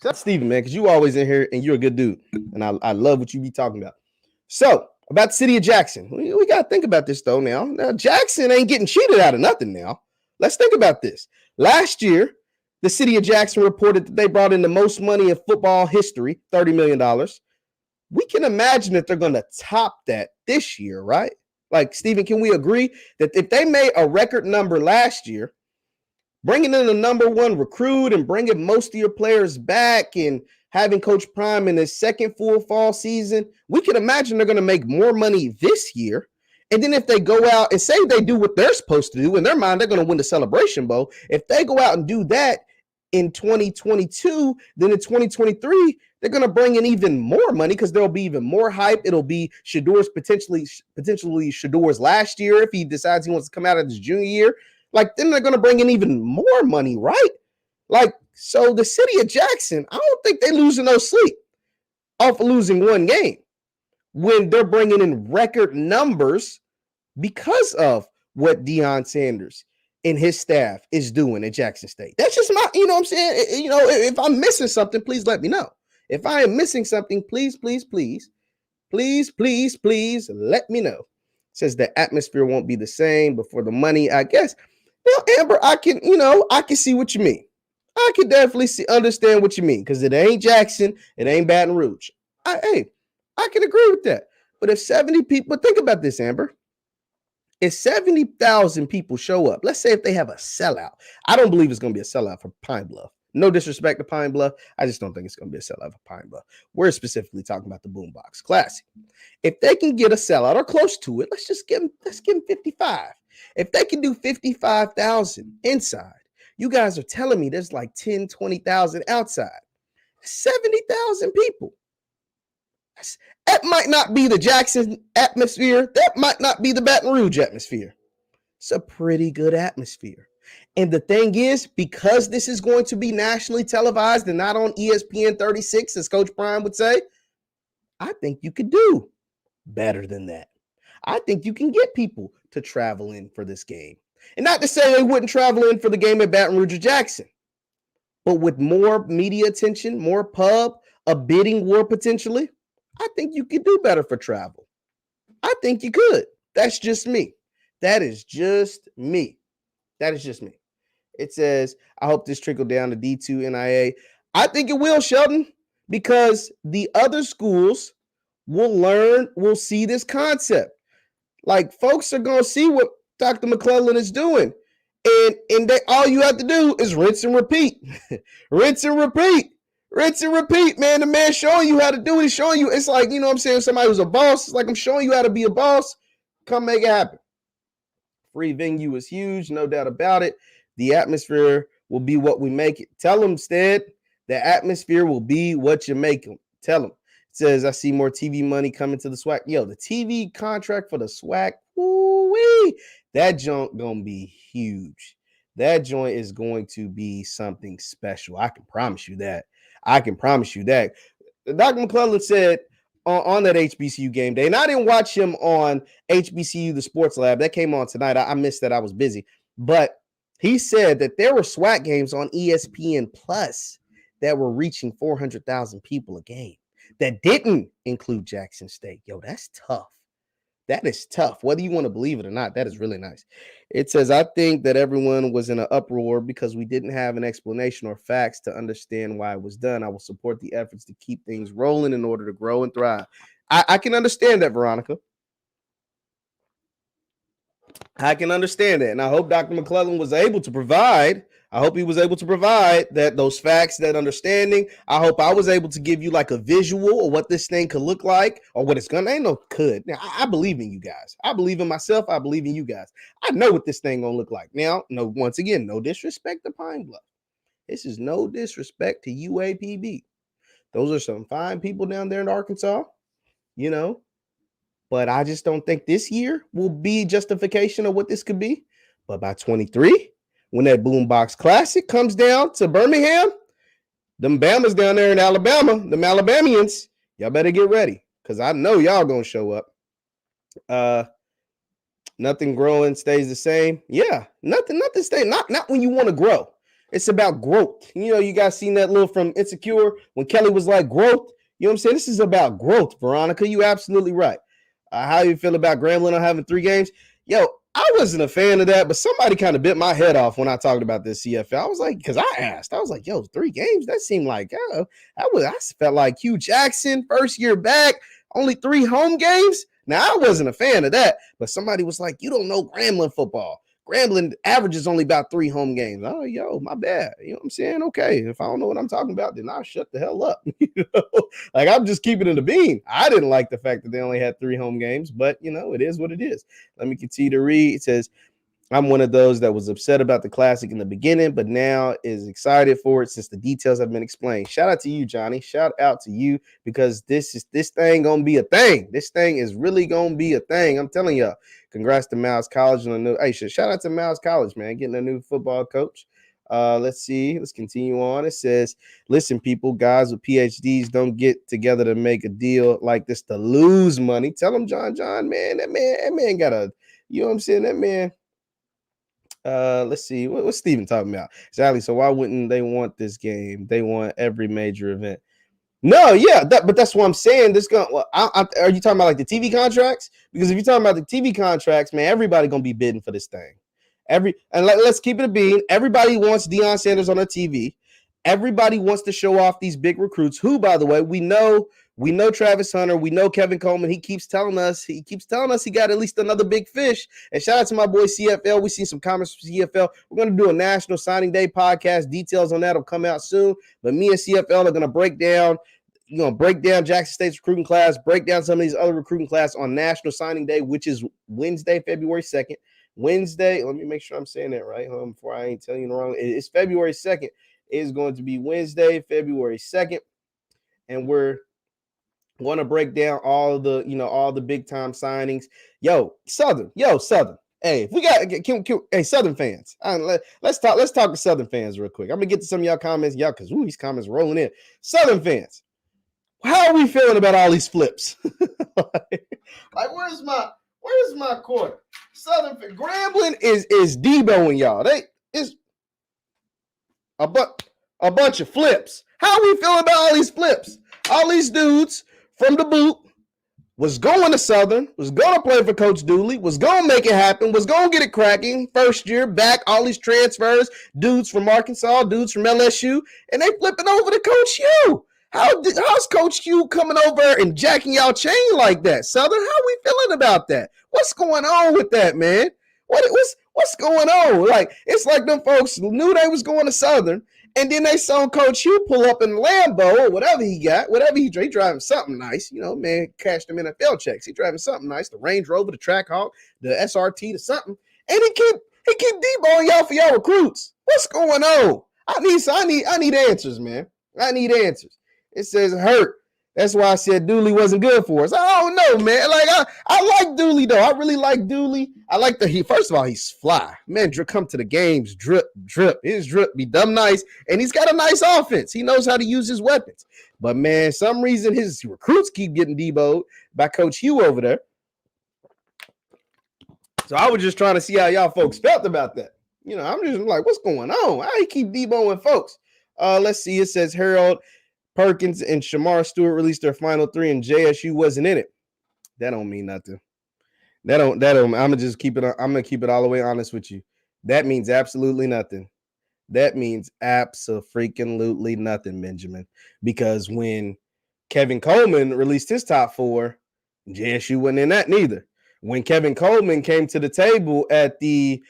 A: That's Stephen, man, because you always in here and you're a good dude. And I love what you be talking about. So, about the city of Jackson. We got to think about this, though, now. Now, Jackson ain't getting cheated out of nothing now. Let's think about this. Last year, the city of Jackson reported that they brought in the most money in football history, $30 million. We can imagine that they're going to top that this year, right? Like, Stephen, can we agree that if they made a record number last year, bringing in the number one recruit and bringing most of your players back and having Coach Prime in his second full fall season, we can imagine they're going to make more money this year. And then if they go out and say they do what they're supposed to do, in their mind, they're going to win the Celebration Bowl. If they go out and do that in 2022, then in 2023, they're going to bring in even more money because there'll be even more hype. It'll be Shador's potentially Shador's last year if he decides he wants to come out of his junior year. Like, then they're going to bring in even more money, right? Like, so the city of Jackson, I don't think they're losing no sleep off of losing one game when they're bringing in record numbers because of what Deion Sanders and his staff is doing at Jackson State. That's just my, you know what I'm saying? You know, if I'm missing something, please let me know. If I am missing something, please let me know. It says the atmosphere won't be the same, but for the money, I guess. Now, Amber, I can see what you mean. I can definitely understand what you mean because it ain't Jackson, it ain't Baton Rouge. I can agree with that. But if 70 people, but think about this, Amber. If 70,000 people show up, let's say if they have a sellout, I don't believe it's going to be a sellout for Pine Bluff. No disrespect to Pine Bluff. I just don't think it's going to be a sellout for Pine Bluff. We're specifically talking about the Boombox Classic. If they can get a sellout or close to it, let's give them 55. If they can do 55,000 inside, you guys are telling me there's like 10, 20,000 outside. 70,000 people. That might not be the Jackson atmosphere. That might not be the Baton Rouge atmosphere. It's a pretty good atmosphere. And the thing is, because this is going to be nationally televised and not on ESPN 36, as Coach Prime would say, I think you could do better than that. I think you can get people to travel in for this game. And not to say they wouldn't travel in for the game at Baton Rouge or Jackson, but with more media attention, more pub, a bidding war potentially, I think you could do better for travel. I think you could. That's just me. That is just me. It says, I hope this trickled down to D2 NIA. I think it will, Sheldon, because the other schools will see this concept. Like, folks are going to see what Dr. McClelland is doing. And all you have to do is rinse and repeat. Rinse and repeat, man. The man showing you how to do it. He's showing you. It's like, you know what I'm saying? Somebody who's a boss. It's like, I'm showing you how to be a boss. Come make it happen. Free venue is huge, no doubt about it. The atmosphere will be what we make it. Tell them, Stead, the atmosphere will be what you make them. Tell them. It says, I see more TV money coming to the SWAC. Yo, the TV contract for the SWAC, woo-wee, That joint gonna be huge. That joint is going to be something special. I can promise you that. I can promise you that. Dr. McClelland said on that HBCU game day, and I didn't watch him on HBCU, the sports lab. That came on tonight. I missed that. I was busy. But he said that there were SWAC games on ESPN Plus that were reaching 400,000 people a game that didn't include Jackson State. Yo, that's tough. That is tough. Whether you want to believe it or not, that is really nice. It says, I think that everyone was in an uproar because we didn't have an explanation or facts to understand why it was done. I will support the efforts to keep things rolling in order to grow and thrive. I can understand that, Veronica. I can understand that. And I hope Dr. McClelland was able to provide. I hope he was able to provide that those facts, that understanding. I hope I was able to give you like a visual of what this thing could look like or what it's gonna. Ain't no could. Now I believe in you guys. I believe in myself. I believe in you guys. I know what this thing gonna look like. Now, no, once again, no disrespect to Pine Bluff. This is no disrespect to UAPB. Those are some fine people down there in Arkansas, you know. But I just don't think this year will be justification of what this could be. But by 23, when that Boombox Classic comes down to Birmingham, them Bamas down there in Alabama, them Alabamians, y'all better get ready because I know y'all gonna show up. Nothing growing stays the same. Yeah, nothing stays. Not when you want to grow. It's about growth. You know, you guys seen that little from Insecure when Kelly was like growth. You know what I'm saying? This is about growth, Veronica. You absolutely right. How you feel about Grambling on having 3 games? Yo, I wasn't a fan of that, but somebody kind of bit my head off when I talked about this CFL. I was like, because I asked, I was like, yo, 3 games? That seemed like, I felt like Hugh Jackson, first year back, only 3 home games. Now, I wasn't a fan of that, but somebody was like, you don't know Grambling football. Grambling averages only about 3 home games. Oh, yo, my bad. You know what I'm saying? Okay, if I don't know what I'm talking about, then I'll shut the hell up. You know? Like, I'm just keeping it a bean. I didn't like the fact that they only had 3 home games, but, you know, it is what it is. Let me continue to read. It says, I'm one of those that was upset about the Classic in the beginning, but now is excited for it since the details have been explained. Shout out to you, Johnny. Shout out to you because this thing gonna be a thing. This thing is really gonna be a thing. I'm telling y'all. Congrats to Miles College on a new. Hey, shout out to Miles College, man, getting a new football coach. Let's see. Let's continue on. It says, listen, people, guys with PhDs don't get together to make a deal like this to lose money. Tell them, John, man, that man got a, you know what I'm saying? That man. Let's see. What's Steven talking about? Exactly. So why wouldn't they want this game? They want every major event. No, yeah, but that's what I'm saying. This going. Well, are you talking about like the TV contracts? Because if you're talking about the TV contracts, man, everybody gonna be bidding for this thing. Let's keep it a bean. Everybody wants Deion Sanders on their TV. Everybody wants to show off these big recruits. Who, by the way, we know Travis Hunter. We know Kevin Coleman. He keeps telling us he got at least another big fish. And shout out to my boy CFL. We see some comments from CFL. We're going to do a National Signing Day podcast. Details on that will come out soon. But me and CFL are going to break down Jackson State's recruiting class, break down some of these other recruiting class on National Signing Day, which is Wednesday, February 2nd. Wednesday, let me make sure I'm saying that right before I ain't telling you wrong. It's February 2nd. Is going to be Wednesday, February 2nd. And we're going to break down all the big time signings. Southern. Hey, if we got Southern fans. Let's talk to Southern fans real quick. I'm gonna get to some of y'all comments, because these comments rolling in. Southern fans, how are we feeling about all these flips? like where's my quarter? Southern Grambling is Deboing y'all. It's a bunch of flips. How are we feeling about all these flips? All these dudes from the boot was going to Southern, was going to play for Coach Dooley, was going to make it happen, was going to get it cracking. First year back, all these transfers, dudes from Arkansas, dudes from LSU, and they flipping over to Coach Hugh. How's Coach Hugh coming over and jacking y'all chain like that? Southern, how are we feeling about that? What's going on with that, man? What's going on? Like, it's like them folks knew they was going to Southern, and then they saw Coach Hugh pull up in Lambo or whatever he got, whatever he driving something nice. You know, man, cashed them NFL checks. He driving something nice, the Range Rover, the Trackhawk, the SRT, the something, and he keep deboing y'all for y'all recruits. What's going on? I need answers, man. I need answers. It says hurt That's why I said Dooley wasn't good for us. I don't know, man. Like I like Dooley though. I really like Dooley. I like first of all, he's fly. Man, come to the games, drip. His drip be dumb nice. And he's got a nice offense. He knows how to use his weapons. But man, some reason his recruits keep getting deboed by Coach Hugh over there. So I was just trying to see how y'all folks felt about that. You know, I'm just like, what's going on? Why he keep deboing folks? Let's see. It says Harold Perkins and Shamar Stewart released their final 3 and JSU wasn't in it. That don't mean nothing. That don't I'm gonna just keep it. I'm gonna keep it all the way honest with you. That means absolutely nothing. That means absolutely nothing, Benjamin. Because when Kevin Coleman released his top 4, JSU wasn't in that neither. When Kevin Coleman came to the table at the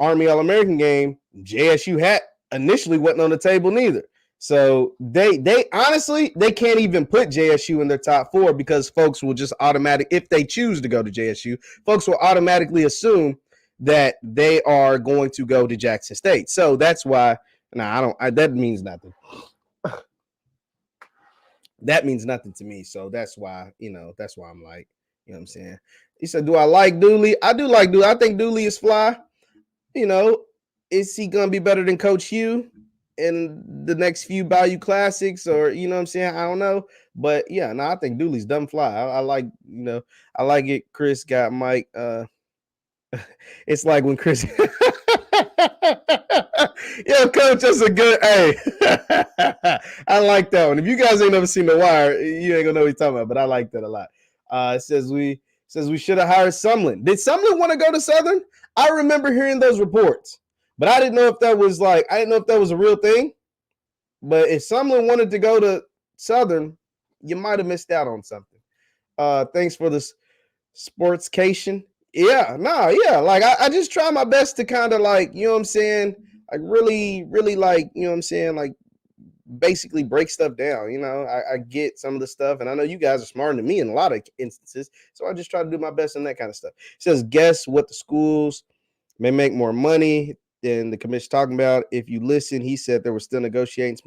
A: Army All-American game, JSU hat initially wasn't on the table neither. So they honestly, they can't even put JSU in their top 4 because folks will just if they choose to go to JSU, folks will automatically assume that they are going to go to Jackson State. So that's why, that means nothing. That means nothing to me. So that's why, that's why I'm like, you know what I'm saying? He said, do I like Dooley? I do like Dooley. I think Dooley is fly. Is he going to be better than Coach Hugh in the next few Bayou Classics, or you know what I'm saying? I don't know, but yeah, I think Dooley's dumb fly. I like, I like it. Chris got Mike. It's like when Chris, yo, Coach, that's a good. Hey, I like that one. If you guys ain't never seen The Wire, you ain't gonna know what he's talking about. But I like that a lot. It says we should have hired Sumlin. Did Sumlin want to go to Southern? I remember hearing those reports. But I didn't know if that was a real thing. But if Sumlin wanted to go to Southern, you might have missed out on something. Thanks for the sportscation. Yeah. Like I just try my best to kind of like, you know what I'm saying? Like really, really like, you know what I'm saying? Like basically break stuff down. I get some of the stuff, and I know you guys are smarter than me in a lot of instances. So I just try to do my best in that kind of stuff. It says, guess what the schools may make more money than the commission talking about. If you listen, he said there was still negotiating.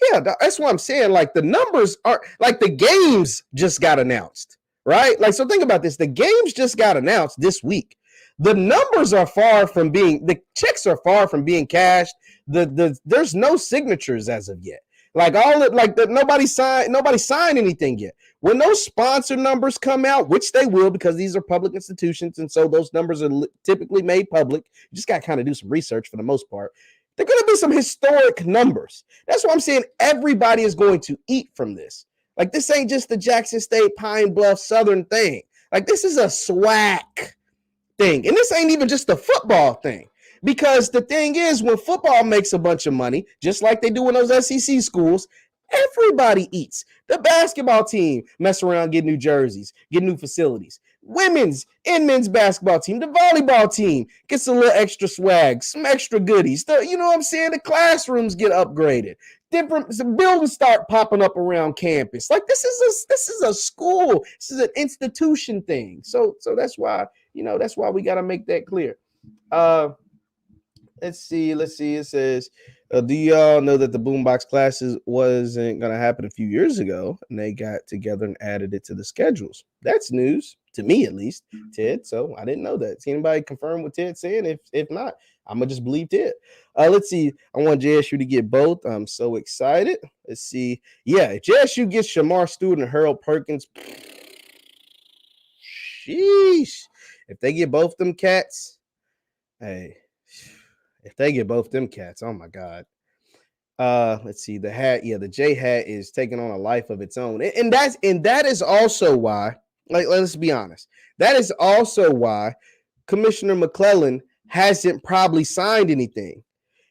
A: Yeah, that's what I'm saying. Like the numbers are like the games just got announced, right? Like, so think about this. The games just got announced this week. The numbers are far from the checks are far from being cashed. There's no signatures as of yet. Nobody signed anything yet. When those sponsor numbers come out, which they will because these are public institutions, and so those numbers are typically made public. You just got to kind of do some research for the most part. They're going to be some historic numbers. That's why I'm saying everybody is going to eat from this. Like, this ain't just the Jackson State, Pine Bluff, Southern thing. Like, this is a SWAC thing. And this ain't even just a football thing. Because the thing is, when football makes a bunch of money, just like they do in those SEC schools, everybody eats. The basketball team mess around, get new jerseys, get new facilities. Women's and men's basketball team, the volleyball team gets a little extra swag, some extra goodies. You know what I'm saying? The classrooms get upgraded. Some buildings start popping up around campus. Like this is a school. This is an institution thing. So that's why, that's why we got to make that clear. Let's see. It says, do y'all know that the Boombox Classic wasn't going to happen a few years ago, and they got together and added it to the schedules? That's news to me, at least, Ted. So I didn't know that. See anybody confirm what Ted's saying? If not, I'm gonna just believe Ted. Let's see. I want JSU to get both. I'm so excited. Let's see. Yeah, if JSU gets Shamar Stewart and Harold Perkins, sheesh. If they get both them cats, hey. If they get both them cats, oh my God. Let's see. The hat, the J hat is taking on a life of its own. And that is also why, like, let's be honest. That is also why Commissioner McClelland hasn't probably signed anything.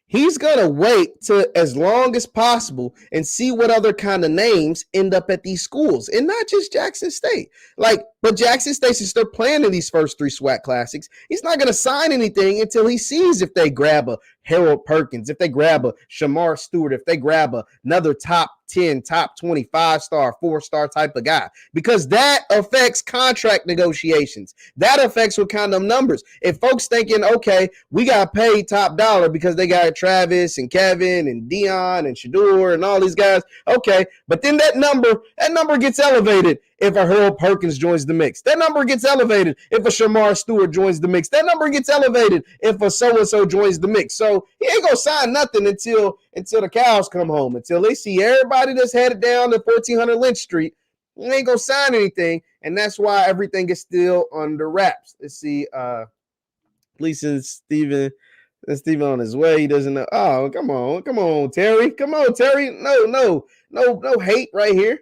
A: He's going to wait to as long as possible and see what other kind of names end up at these schools, and not just Jackson State. But Jackson State, since they're playing in these first 3 SWAC Classics, he's not going to sign anything until he sees if they grab a Harold Perkins, if they grab a Shamar Stewart, if they grab another top 10, top 25 star, 4-star type of guy, because that affects contract negotiations. That affects what kind of numbers. If folks thinking, okay, we got paid top dollar because they got Travis and Kevin and Dion and Shador and all these guys, okay, but then that number gets elevated if a Harold Perkins joins the mix. That number gets elevated if a Shamar Stewart joins the mix. That number gets elevated if a so-and-so joins the mix. So he ain't going to sign nothing until the cows come home, until they see everybody that's headed down to 1400 Lynch Street. He ain't going to sign anything, and that's why everything is still under wraps. Let's see. Lisa Steven on his way. He doesn't know. Oh, come on, Terry. Come on, Terry. No hate right here.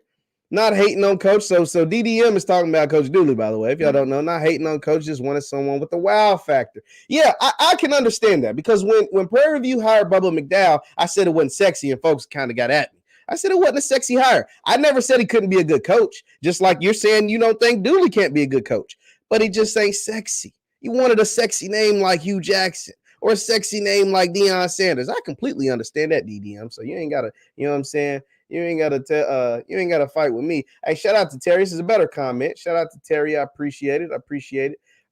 A: Not hating on Coach. So DDM is talking about Coach Dooley, by the way. If y'all don't know, not hating on Coach, just wanted someone with the wow factor. Yeah, I can understand that, because when Prairie View hired Bubba McDowell, I said it wasn't sexy, and folks kind of got at me. I said it wasn't a sexy hire. I never said he couldn't be a good coach, just like you're saying you don't think Dooley can't be a good coach, but he just ain't sexy. You wanted a sexy name like Hugh Jackson or a sexy name like Deion Sanders. I completely understand that, DDM, so you ain't got to, you know what I'm saying? You ain't got to fight with me. Hey, shout out to Terry. This is a better comment. Shout out to Terry. I appreciate it.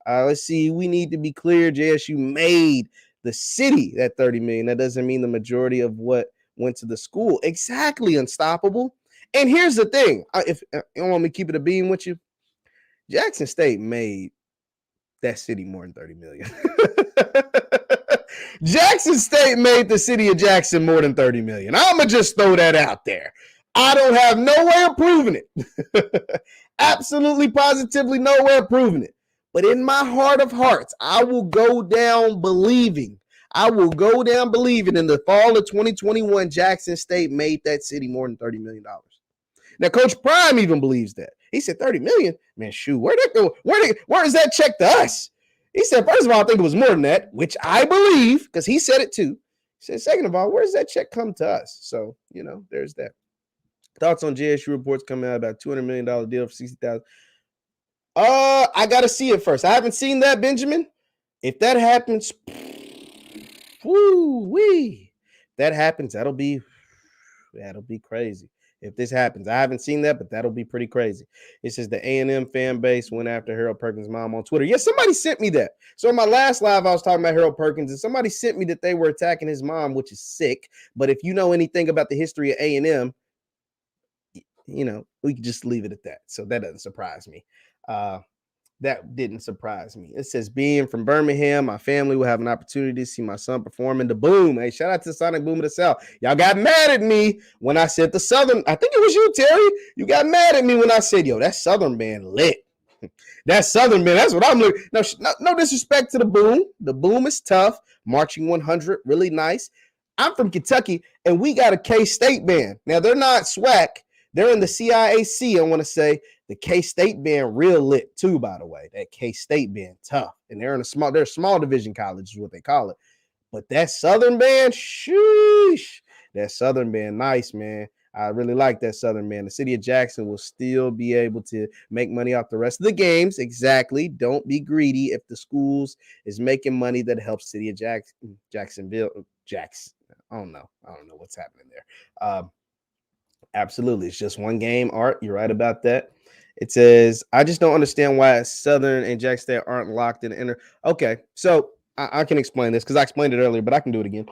A: Let's see. We need to be clear. JSU made the city that $30 million. That doesn't mean the majority of what went to the school. Exactly, Unstoppable. And here's the thing. If you want me to keep it a beam with you, Jackson State made that city more than $30 million. Jackson State made the city of Jackson more than $30 million. I'm going to just throw that out there. I don't have no way of proving it. Absolutely, positively no way of proving it. But in my heart of hearts, I will go down believing. In the fall of 2021, Jackson State made that city more than $30 million. Now, Coach Prime even believes that. He said $30 million? Man, shoot, where'd that go? Where is that check to us? He said, first of all, I think it was more than that, which I believe, because he said it too. He said, second of all, where does that check come to us? So, there's that. Thoughts on JSU reports coming out about $200 million deal for $60,000. I got to see it first. I haven't seen that, Benjamin. If that happens, that happens, that'll be crazy. If this happens, I haven't seen that, but that'll be pretty crazy. It says the A&M fan base went after Harold Perkins' mom on Twitter. Yes, somebody sent me that. So in my last live, I was talking about Harold Perkins, and somebody sent me that they were attacking his mom, which is sick. But if you know anything about the history of A&M, we can just leave it at that. So that doesn't surprise me. That didn't surprise me. It says, being from Birmingham, my family will have an opportunity to see my son perform in the Boom. Hey, shout out to Sonic Boom of the South. Y'all got mad at me when I said the Southern. I think it was you, Terry. You got mad at me when I said, yo, that Southern band lit. That Southern band, that's what I'm looking. No disrespect to the Boom. The Boom is tough. Marching 100, really nice. I'm from Kentucky, and we got a K-State band. Now, they're not SWAC. They're in the CIAC, I want to say. The K-State band real lit too, by the way. That K-State band tough. And they're a small division college is what they call it. But that Southern band, sheesh. That Southern band, nice, man. I really like that Southern band. The city of Jackson will still be able to make money off the rest of the games. Exactly. Don't be greedy. If the schools is making money that helps city of Jacksonville. I don't know what's happening there. Absolutely. It's just one game, Art. You're right about that. It says, I just don't understand why Southern and Jackson State aren't locked in the inner. Okay, so I can explain this because I explained it earlier, but I can do it again.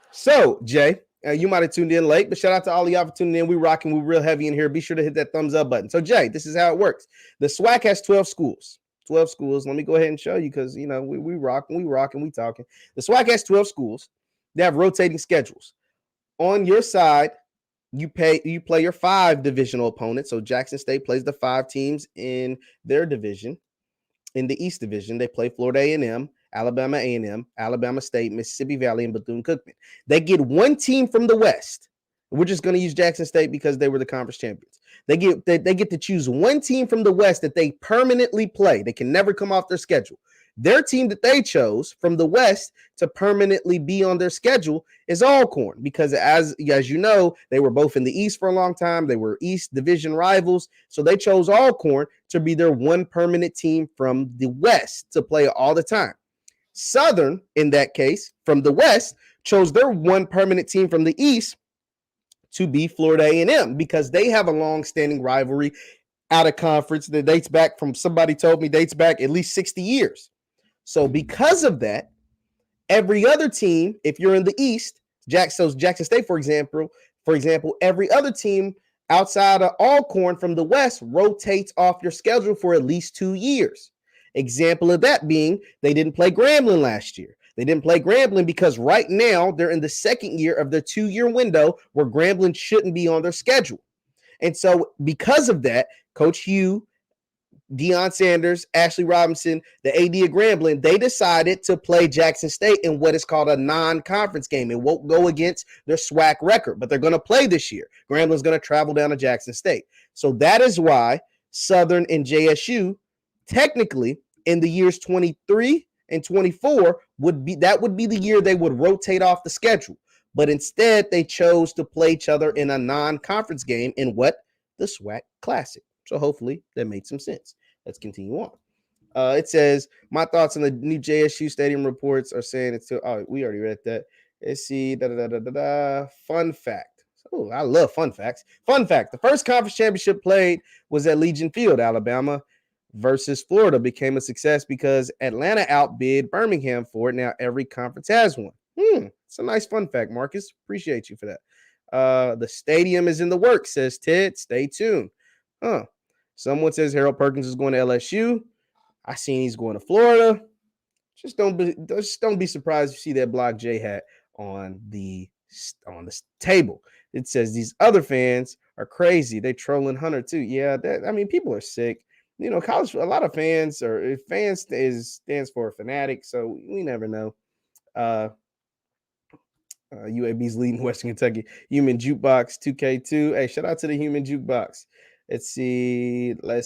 A: So, Jay, you might have tuned in late, but shout out to all of y'all for tuning in. We're rocking. We're real heavy in here. Be sure to hit that thumbs up button. So, Jay, this is how it works. The SWAC has 12 schools. 12 schools. Let me go ahead and show you because, we rocking, we talking. The SWAC has 12 schools. They have rotating schedules. On your side, you play your 5 divisional opponents. So Jackson State plays the 5 teams in their division. In the East Division, they play Florida A&M, Alabama A&M, Alabama State, Mississippi Valley, and Bethune-Cookman. They get one team from the West. We're just going to use Jackson State because they were the conference champions. They get to choose one team from the West that they permanently play. They can never come off their schedule. Their team that they chose from the West to permanently be on their schedule is Alcorn because as you know, they were both in the East for a long time. They were East Division rivals. So they chose Alcorn to be their one permanent team from the West to play all the time. Southern, in that case, from the West, chose their one permanent team from the East to be Florida A&M because they have a long-standing rivalry out of conference that dates back from, somebody told me, dates back at least 60 years. So because of that, every other team, if you're in the East, Jackson State, for example, every other team outside of Alcorn from the West rotates off your schedule for at least 2 years. Example of that being they didn't play Grambling last year. They didn't play Grambling because right now they're in the second year of their 2-year window where Grambling shouldn't be on their schedule. And so because of that, Coach Hugh, Deion Sanders, Ashley Robinson, the AD of Grambling, they decided to play Jackson State in what is called a non-conference game. It won't go against their SWAC record, but they're going to play this year. Grambling's going to travel down to Jackson State. So that is why Southern and JSU, technically, in the years 23 and 24, would be the year they would rotate off the schedule. But instead, they chose to play each other in a non-conference game in what? The SWAC Classic. So hopefully that made some sense. Let's continue on. It says, my thoughts on the new JSU stadium reports are saying it's still, oh, we already read that. Let's see, fun fact. Oh, I love fun facts. Fun fact, the first conference championship played was at Legion Field, Alabama versus Florida became a success because Atlanta outbid Birmingham for it. Now every conference has one. It's a nice fun fact, Marcus. Appreciate you for that. The stadium is in the works, says Ted. Stay tuned. Someone says Harold Perkins is going to LSU. I seen he's going to Florida. Just don't be surprised if you see that Block J hat on the table. It says these other fans are crazy. They trolling Hunter too. Yeah, people are sick. You know, college, a lot of fans stands for fanatic, so we never know. UAB's leading Western Kentucky. Human Jukebox 2K2. Hey, shout out to the Human Jukebox. Let's see. Let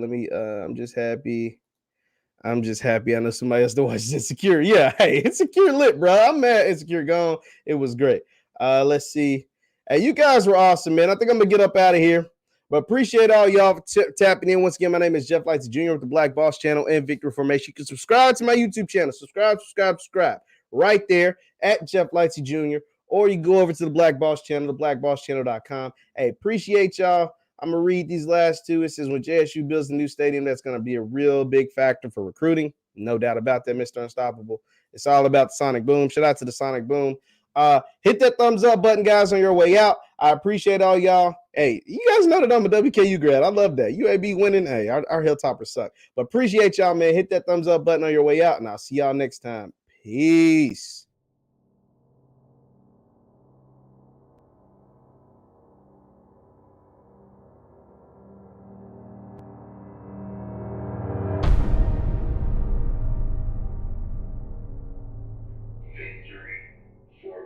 A: me. I'm just happy. I know somebody else that watches Insecure. Yeah, hey, Insecure lit, bro. I'm mad Insecure gone. It was great. Let's see. Hey, you guys were awesome, man. I think I'm gonna get up out of here. But appreciate all y'all for tapping in. Once again, my name is Jeff Lights Jr. with the Black Boss Channel and Victory Formation. You can subscribe to my YouTube channel. Subscribe right there at Jeff Lights Jr. Or you go over to the Black Boss Channel, theblackbosschannel.com. Hey, appreciate y'all. I'm going to read these last two. It says, when JSU builds a new stadium, that's going to be a real big factor for recruiting. No doubt about that, Mr. Unstoppable. It's all about the Sonic Boom. Shout out to the Sonic Boom. Hit that thumbs up button, guys, on your way out. I appreciate all y'all. Hey, you guys know that I'm a WKU grad. I love that. UAB winning. Hey, our Hilltoppers suck. But appreciate y'all, man. Hit that thumbs up button on your way out, and I'll see y'all next time. Peace.